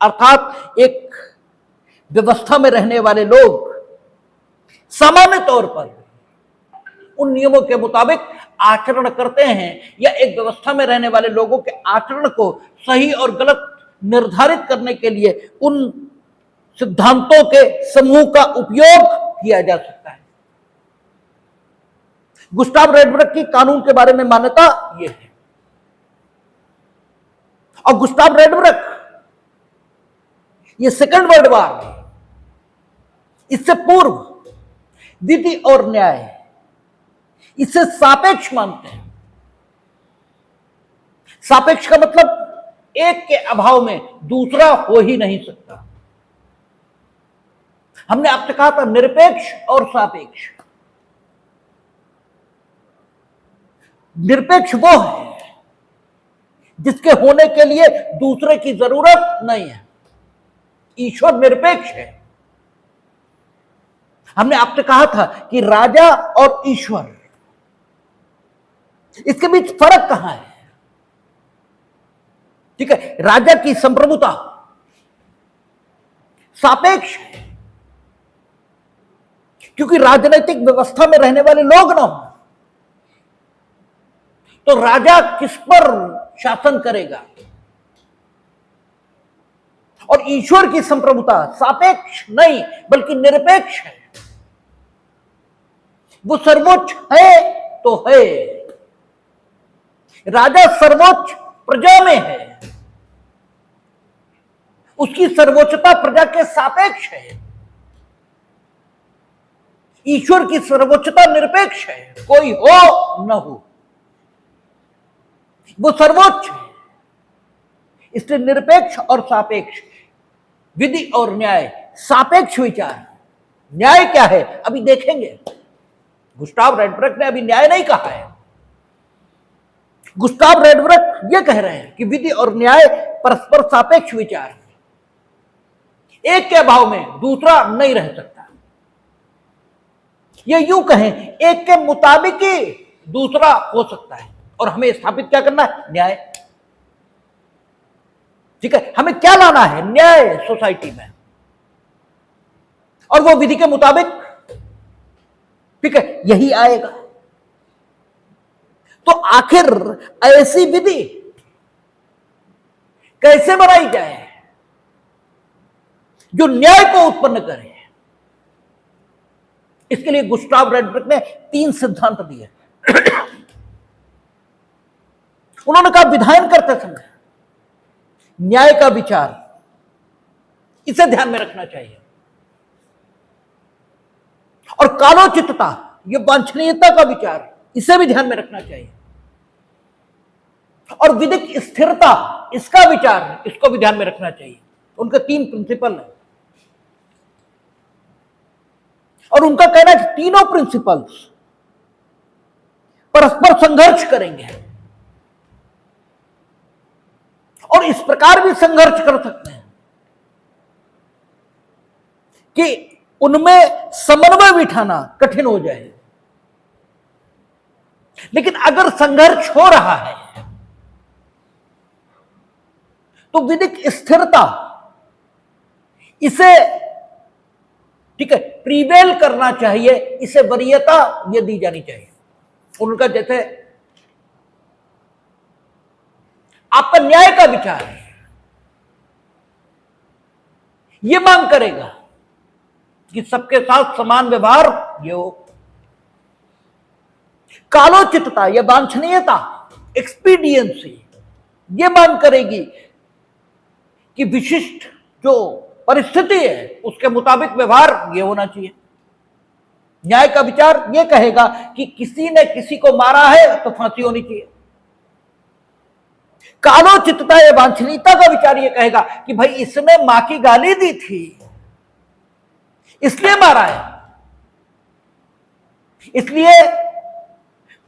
अर्थात एक व्यवस्था में रहने वाले लोग सामान्य तौर पर उन नियमों के मुताबिक आचरण करते हैं या एक व्यवस्था में रहने वाले लोगों के आचरण को सही और गलत निर्धारित करने के लिए उन सिद्धांतों के समूह का उपयोग किया जा सकता है। गुस्ताव रेडब्रक की कानून के बारे में मान्यता यह है। और गुस्ताव रेडब्रक ये सेकंड वर्ल्ड वॉर, इससे पूर्व विधि और न्याय इसे सापेक्ष मानते हैं। सापेक्ष का मतलब एक के अभाव में दूसरा हो ही नहीं सकता। हमने आपसे कहा था निरपेक्ष और सापेक्ष। निरपेक्ष वो है जिसके होने के लिए दूसरे की जरूरत नहीं है। ईश्वर निरपेक्ष है। हमने आपसे कहा था कि राजा और ईश्वर, इसके बीच फर्क कहां है? ठीक है, राजा की संप्रभुता सापेक्ष है क्योंकि राजनीतिक व्यवस्था में रहने वाले लोग ना हो तो राजा किस पर शासन करेगा। और ईश्वर की संप्रभुता सापेक्ष नहीं बल्कि निरपेक्ष है। वो सर्वोच्च है तो है। राजा सर्वोच्च प्रजा में है, उसकी सर्वोच्चता प्रजा के सापेक्ष है। ईश्वर की सर्वोच्चता निरपेक्ष है, कोई हो न हो वो सर्वोच्च है। इसलिए निरपेक्ष और सापेक्ष, विधि और न्याय, सापेक्ष विचार। न्याय क्या है अभी देखेंगे। गुस्ताव रेडब्रक ने अभी न्याय नहीं कहा है। गुस्ताव रेडब्रक यह कह रहे हैं कि विधि और न्याय परस्पर सापेक्ष विचार, एक के अभाव में दूसरा नहीं रह सकता। ये यूं कहें एक के मुताबिक ही दूसरा हो सकता है। और हमें स्थापित क्या करना है? न्याय। ठीक है, हमें क्या लाना है? न्याय सोसाइटी में, और वो विधि के मुताबिक, ठीक है, यही आएगा। तो आखिर ऐसी विधि कैसे बनाई जाए जो न्याय को उत्पन्न करे? इसके लिए गुस्ताव रेडब्रक ने 3 सिद्धांत दिए। उन्होंने कहा विधायन करते समय न्याय का विचार, इसे ध्यान में रखना चाहिए। और कालोचितता, यह वांछनीयता का विचार, इसे भी ध्यान में रखना चाहिए। और विधिक स्थिरता, इसका विचार, इसको भी ध्यान में रखना चाहिए। उनके 3 प्रिंसिपल हैं और उनका कहना है कि तीनों प्रिंसिपल्स परस्पर संघर्ष करेंगे और इस प्रकार भी संघर्ष कर सकते हैं कि उनमें समन्वय बिठाना कठिन हो जाए। लेकिन अगर संघर्ष हो रहा है तो विधिक स्थिरता, इसे ठीक है प्रीवेल करना चाहिए, इसे वरीयता ये दी जानी चाहिए। उनका जैसे आपका न्याय का विचार ये मांग करेगा कि सबके साथ समान व्यवहार ये हो। कालोचितता या वांछनीयता, एक्सपीडियंसी, ये मांग करेगी कि विशिष्ट जो परिस्थिति है उसके मुताबिक व्यवहार ये होना चाहिए। न्याय का विचार ये कहेगा कि किसी ने किसी को मारा है तो फांसी होनी चाहिए। कालोचितता या वांछनीयता का विचार ये कहेगा कि भाई इसने मां की गाली दी थी इसलिए मारा है, इसलिए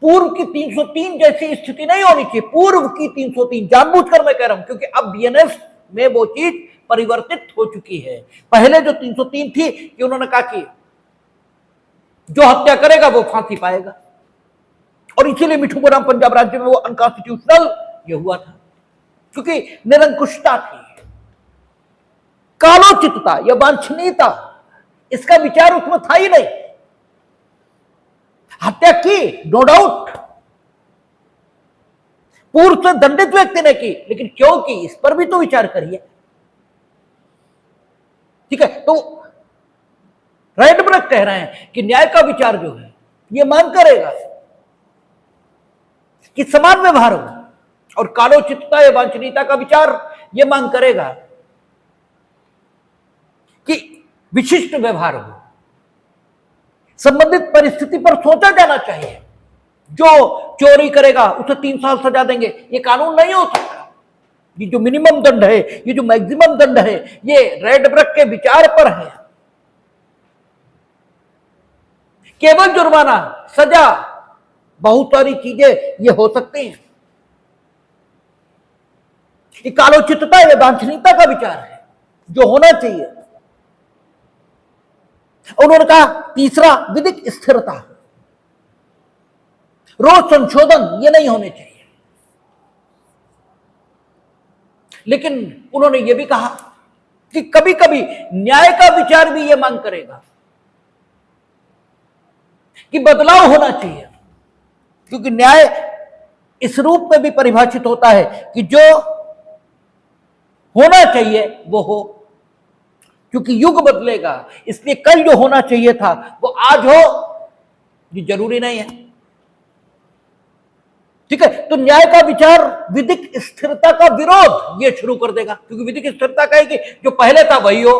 पूर्व की 303 जैसी स्थिति नहीं होनी चाहिए। पूर्व की 303 जानबूझकर मैं कह रहा हूं क्योंकि अब बीएनएस में वो चीज परिवर्तित हो चुकी है। पहले जो 303 थी कि उन्होंने कहा कि जो हत्या करेगा वो फांसी पाएगा और इसीलिए मिठूपुराम पंजाब राज्य में वो अनकॉन्स्टिट्यूशनल ये हुआ था क्योंकि निरंकुशता थी। कालोचितता या वांछनीयता, इसका विचार उसमें था ही नहीं। हत्या की नो डाउट, पूर्व से दंडित व्यक्ति ने की, लेकिन क्यों की इस पर भी तो विचार करिए। ठीक है, तो राइटब्रग कह रहे हैं कि न्याय का विचार जो है यह मांग करेगा कि समान व्यवहार हो, और कालोचितता या वांछनीयता का विचार यह मांग करेगा कि विशिष्ट व्यवहार हो। संबंधित परिस्थिति पर सोचा जाना चाहिए। जो चोरी करेगा उसे 3 साल सजा देंगे, ये कानून नहीं हो सकता। ये जो मिनिमम दंड है, ये जो मैक्सिमम दंड है, ये राइटब्रग के विचार पर है। केवल जुर्माना, सजा, बहुत सारी चीजें ये हो सकती हैं। ये कालोचितता या वांछनीयता का विचार है जो होना चाहिए। उन्होंने कहा तीसरा, विधिक स्थिरता, रोज संशोधन ये नहीं होने चाहिए। लेकिन उन्होंने ये भी कहा कि कभी कभी न्याय का विचार भी ये मांग करेगा कि बदलाव होना चाहिए, क्योंकि न्याय इस रूप में भी परिभाषित होता है कि जो होना चाहिए वो हो, क्योंकि युग बदलेगा, इसलिए कल जो होना चाहिए था वो आज हो, ये जरूरी नहीं है। ठीक है, तो न्याय का विचार विधिक स्थिरता का विरोध ये शुरू कर देगा, क्योंकि विधिक स्थिरता कहेगी जो पहले था वही हो।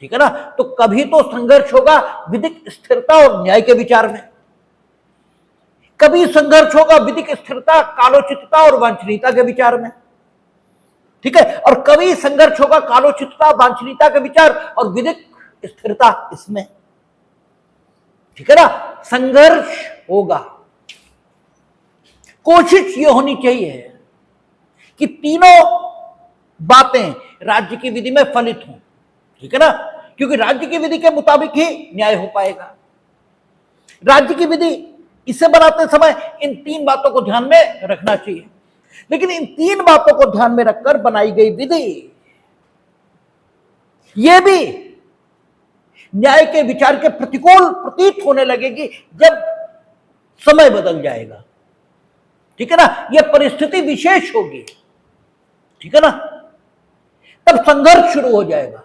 ठीक है ना, तो कभी तो संघर्ष होगा विधिक स्थिरता और न्याय के विचार में, कभी संघर्ष होगा विधिक स्थिरता, कालोचितता और वांछनीयता के विचार में। ठीक है, और कभी संघर्ष होगा कालोचितता, वांछनीयता के विचार और विधिक स्थिरता इसमें। ठीक है ना, संघर्ष होगा। कोशिश ये होनी चाहिए कि तीनों बातें राज्य की विधि में फलित हों। ठीक है ना, क्योंकि राज्य की विधि के मुताबिक ही न्याय हो पाएगा। राज्य की विधि इसे बनाते समय इन 3 बातों को ध्यान में रखना चाहिए, लेकिन इन 3 बातों को ध्यान में रखकर बनाई गई विधि यह भी न्याय के विचार के प्रतिकूल प्रतीत होने लगेगी जब समय बदल जाएगा। ठीक है ना, यह परिस्थिति विशेष होगी। ठीक है ना, तब संघर्ष शुरू हो जाएगा।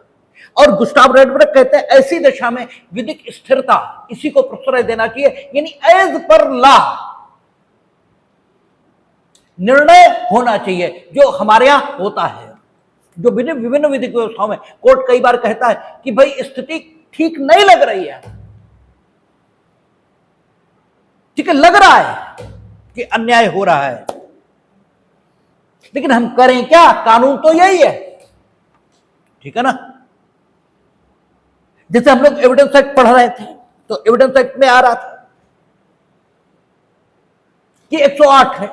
और गुस्टाव राइटब्रग कहते हैं ऐसी दशा में विधिक स्थिरता इसी को प्रश्रय देना चाहिए, यानी एज पर लॉ निर्णय होना चाहिए, जो हमारे यहां होता है, जो विभिन्न विधिक व्यवस्थाओं में कोर्ट कई बार कहता है कि भाई स्थिति ठीक नहीं लग रही है, ठीक है, लग रहा है कि अन्याय हो रहा है, लेकिन हम करें क्या, कानून तो यही है, ठीक है ना। जैसे हम लोग एविडेंस एक्ट पढ़ रहे थे, तो एविडेंस एक्ट में आ रहा था कि 108 है,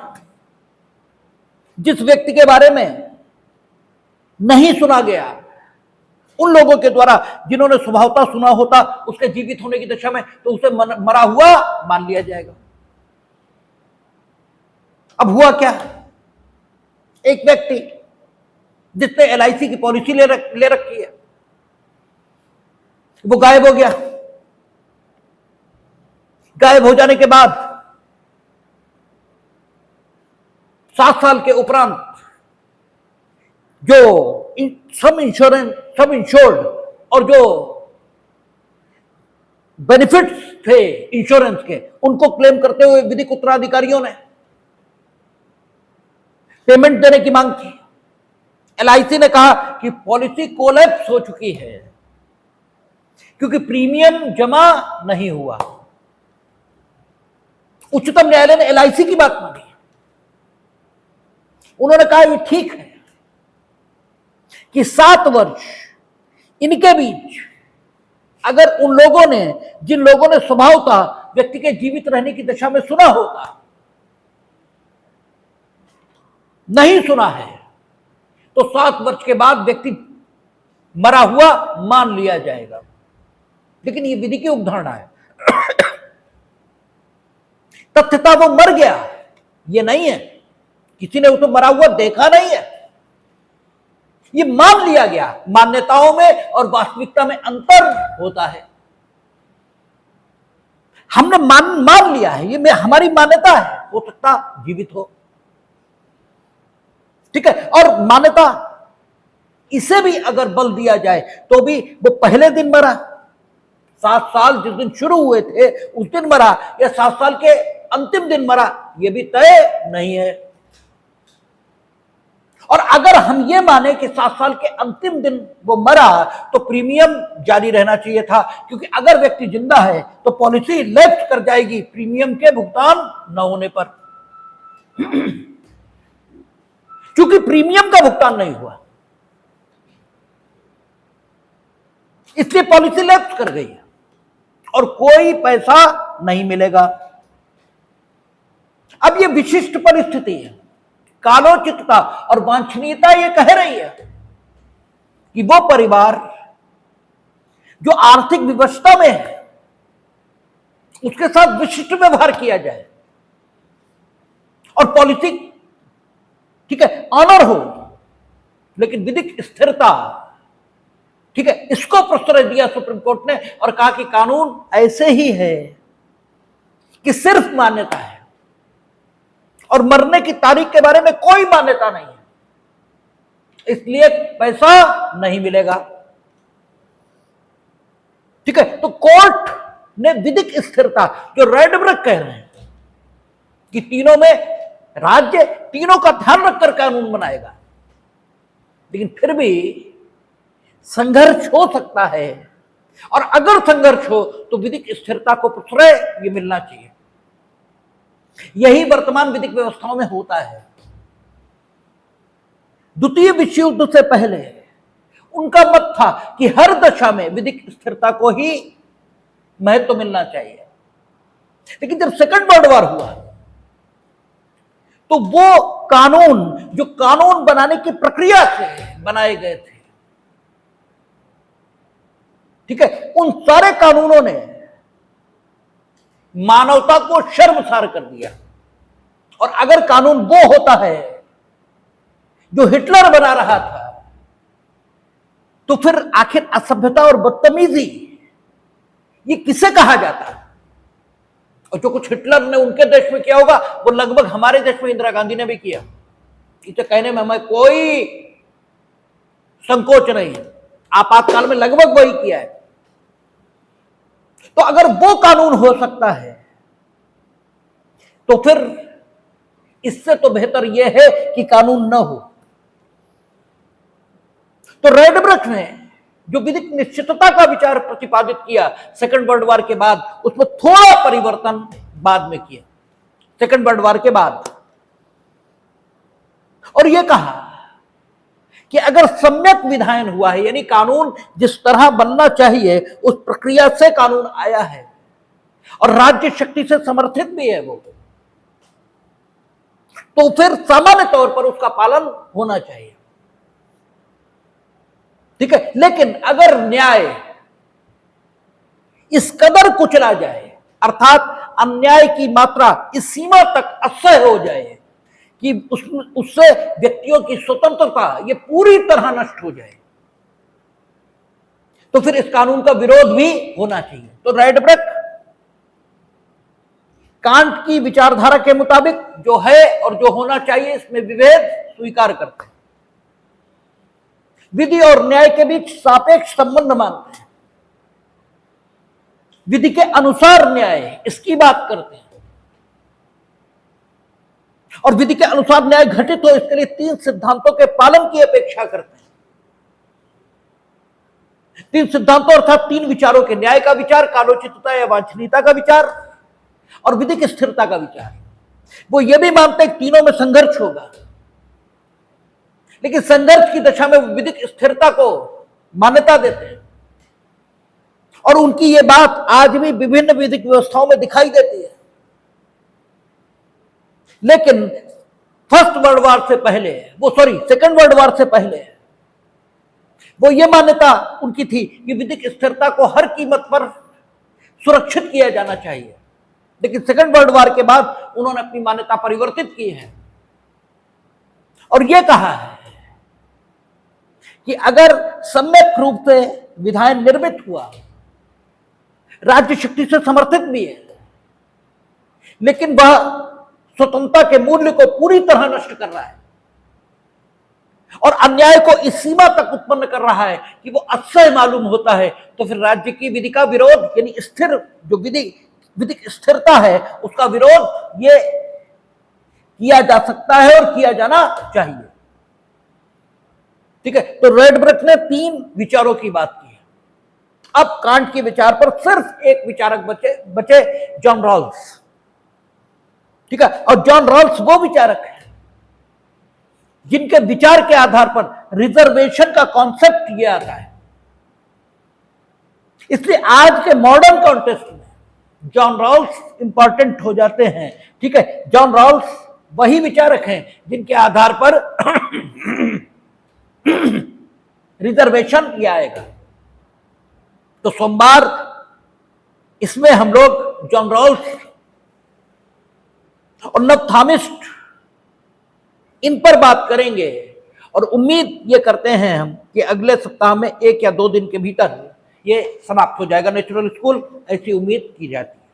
जिस व्यक्ति के बारे में नहीं सुना गया, उन लोगों के द्वारा जिन्होंने स्वभावतः सुना होता उसके जीवित होने की दशा में, तो उसे मरा हुआ मान लिया जाएगा। अब हुआ क्या, एक व्यक्ति जिसने एलआईसी की पॉलिसी ले रखी है, वो गायब हो गया। गायब हो जाने के बाद 7 साल के उपरांत जो सब इंश्योर्ड और जो बेनिफिट्स थे इंश्योरेंस के, उनको क्लेम करते हुए विधिक उत्तराधिकारियों ने पेमेंट देने की मांग की। एलआईसी ने कहा कि पॉलिसी कोलैप्स हो चुकी है क्योंकि प्रीमियम जमा नहीं हुआ। उच्चतम न्यायालय ने एलआईसी की बात मानी। उन्होंने कहा ये ठीक है कि 7 वर्ष इनके बीच अगर उन लोगों ने, जिन लोगों ने स्वभावतः व्यक्ति के जीवित रहने की दशा में सुना होगा, नहीं सुना है, तो 7 वर्ष के बाद व्यक्ति मरा हुआ मान लिया जाएगा। लेकिन यह विधि की अवधारणा है। तथ्यता वो मर गया, ये नहीं है, किसी ने उसे मरा हुआ देखा नहीं है, ये मान लिया गया। मान्यताओं में और वास्तविकता में अंतर होता है। हमने मान लिया है, ये हमारी मान्यता है, हो सकता जीवित हो, ठीक है। और मान्यता इसे भी अगर बल दिया जाए तो भी वो पहले दिन मरा, 7 साल जिस दिन शुरू हुए थे उस दिन मरा, या 7 साल के अंतिम दिन मरा, ये भी तय नहीं है। और अगर हम ये माने कि 7 साल के अंतिम दिन वो मरा तो प्रीमियम जारी रहना चाहिए था, क्योंकि अगर व्यक्ति जिंदा है तो पॉलिसी लैप्स कर जाएगी प्रीमियम के भुगतान न होने पर। क्योंकि प्रीमियम का भुगतान नहीं हुआ, इसलिए पॉलिसी लैप्स कर गई है और कोई पैसा नहीं मिलेगा। अब ये विशिष्ट परिस्थिति है, कालोचितता और वांछनीयता ये कह रही है कि वो परिवार जो आर्थिक विवशता में है उसके साथ विशिष्ट व्यवहार किया जाए और पॉलिसी, ठीक है, ऑनर हो, लेकिन विधिक स्थिरता, ठीक है, इसको प्रश्रय दिया सुप्रीम कोर्ट ने और कहा कि कानून ऐसे ही है कि सिर्फ मान्यता है और मरने की तारीख के बारे में कोई मान्यता नहीं है, इसलिए पैसा नहीं मिलेगा, ठीक है। तो कोर्ट ने विधिक स्थिरता, जो रेडब्रक कह रहे हैं कि तीनों में राज्य तीनों का ध्यान रखकर कानून बनाएगा, लेकिन फिर भी संघर्ष हो सकता है, और अगर संघर्ष हो तो विधिक स्थिरता को प्रश्रय ये मिलना चाहिए। यही वर्तमान विधिक व्यवस्थाओं में होता है। द्वितीय विश्व युद्ध से पहले उनका मत था कि हर दशा में विधिक स्थिरता को ही महत्व मिलना चाहिए, लेकिन जब सेकंड वर्ल्ड वॉर हुआ तो वो कानून जो कानून बनाने की प्रक्रिया से बनाए गए थे, ठीक है, उन सारे कानूनों ने मानवता को शर्मसार कर दिया। और अगर कानून वो होता है जो हिटलर बना रहा था, तो फिर आखिर असभ्यता और बदतमीजी ये किसे कहा जाता है? और जो कुछ हिटलर ने उनके देश में किया होगा वो लगभग हमारे देश में इंदिरा गांधी ने भी किया। इसे कहने में हमें कोई संकोच नहीं है, आपातकाल में लगभग वही किया है। तो अगर वो कानून हो सकता है तो फिर इससे तो बेहतर यह है कि कानून न हो। तो रेडब्रक ने जो विधिक निश्चितता का विचार प्रतिपादित किया सेकंड वर्ल्ड वॉर के बाद, उसमें थोड़ा परिवर्तन बाद में किया, सेकंड वर्ल्ड वॉर के बाद। और यह कहा कि अगर सम्यक विधायन हुआ है, यानी कानून जिस तरह बनना चाहिए उस प्रक्रिया से कानून आया है और राज्य शक्ति से समर्थित भी है वो, तो फिर सामान्य तौर पर उसका पालन होना चाहिए। ठीक है, लेकिन अगर न्याय इस कदर कुचला जाए, अर्थात अन्याय की मात्रा इस सीमा तक असह्य हो जाए कि उससे व्यक्तियों की स्वतंत्रता ये पूरी तरह नष्ट हो जाए, तो फिर इस कानून का विरोध भी होना चाहिए। तो रैडब्रक कांट की विचारधारा के मुताबिक जो है और जो होना चाहिए इसमें विभेद स्वीकार करते हैं, विधि और न्याय के बीच सापेक्ष संबंध मानते हैं, विधि के अनुसार न्याय इसकी बात करते हैं, और विधि के अनुसार न्याय घटित हो इसके लिए 3 सिद्धांतों के पालन की अपेक्षा करते हैं। 3 सिद्धांतों अर्थात 3 विचारों के, न्याय का विचार, कालोचितता या वांछनीयता का विचार और विधिक स्थिरता का विचार। वो ये भी मानते हैं तीनों में संघर्ष होगा, लेकिन संघर्ष की दशा में विधिक स्थिरता को मान्यता देते हैं, और उनकी ये बात आज भी विभिन्न विधिक व्यवस्थाओं में दिखाई देती है। लेकिन फर्स्ट वर्ल्ड वॉर से पहले, सेकंड वर्ल्ड वॉर से पहले वो ये मान्यता उनकी थी कि विधिक स्थिरता को हर कीमत पर सुरक्षित किया जाना चाहिए, लेकिन सेकंड वर्ल्ड वॉर के बाद उन्होंने अपनी मान्यता परिवर्तित की है और यह कहा है कि अगर सम्यक रूप से विधायन निर्मित हुआ, राज्य शक्ति से समर्थित भी है, लेकिन वह स्वतंत्रता के मूल्य को पूरी तरह नष्ट कर रहा है और अन्याय को इस सीमा तक उत्पन्न कर रहा है कि वो असह्य मालूम होता है, तो फिर राज्य की विधि का विरोध, यानी स्थिर जो विधिक स्थिरता है उसका विरोध ये किया जा सकता है और किया जाना चाहिए। ठीक है, तो रैडब्रक ने 3 विचारों की बात की है। अब कांट के विचार पर सिर्फ एक विचारक बचे जॉन रॉल्स। ठीक है, और जॉन रॉल्स वो विचारक है जिनके विचार के आधार पर रिजर्वेशन का कॉन्सेप्ट ये आता है। इसलिए आज के मॉडर्न कॉन्टेक्स्ट में जॉन रॉल्स इंपॉर्टेंट हो जाते हैं। ठीक है, जॉन रॉल्स वही विचारक हैं जिनके आधार पर रिजर्वेशन किया आएगा। तो सोमवार इसमें हम लोग जॉन रॉल्स और नॉर्थमिस्ट इन पर बात करेंगे, और उम्मीद ये करते हैं हम कि अगले सप्ताह में 1 या 2 दिन के भीतर ये समाप्त हो जाएगा नेचुरल स्कूल, ऐसी उम्मीद की जाती है।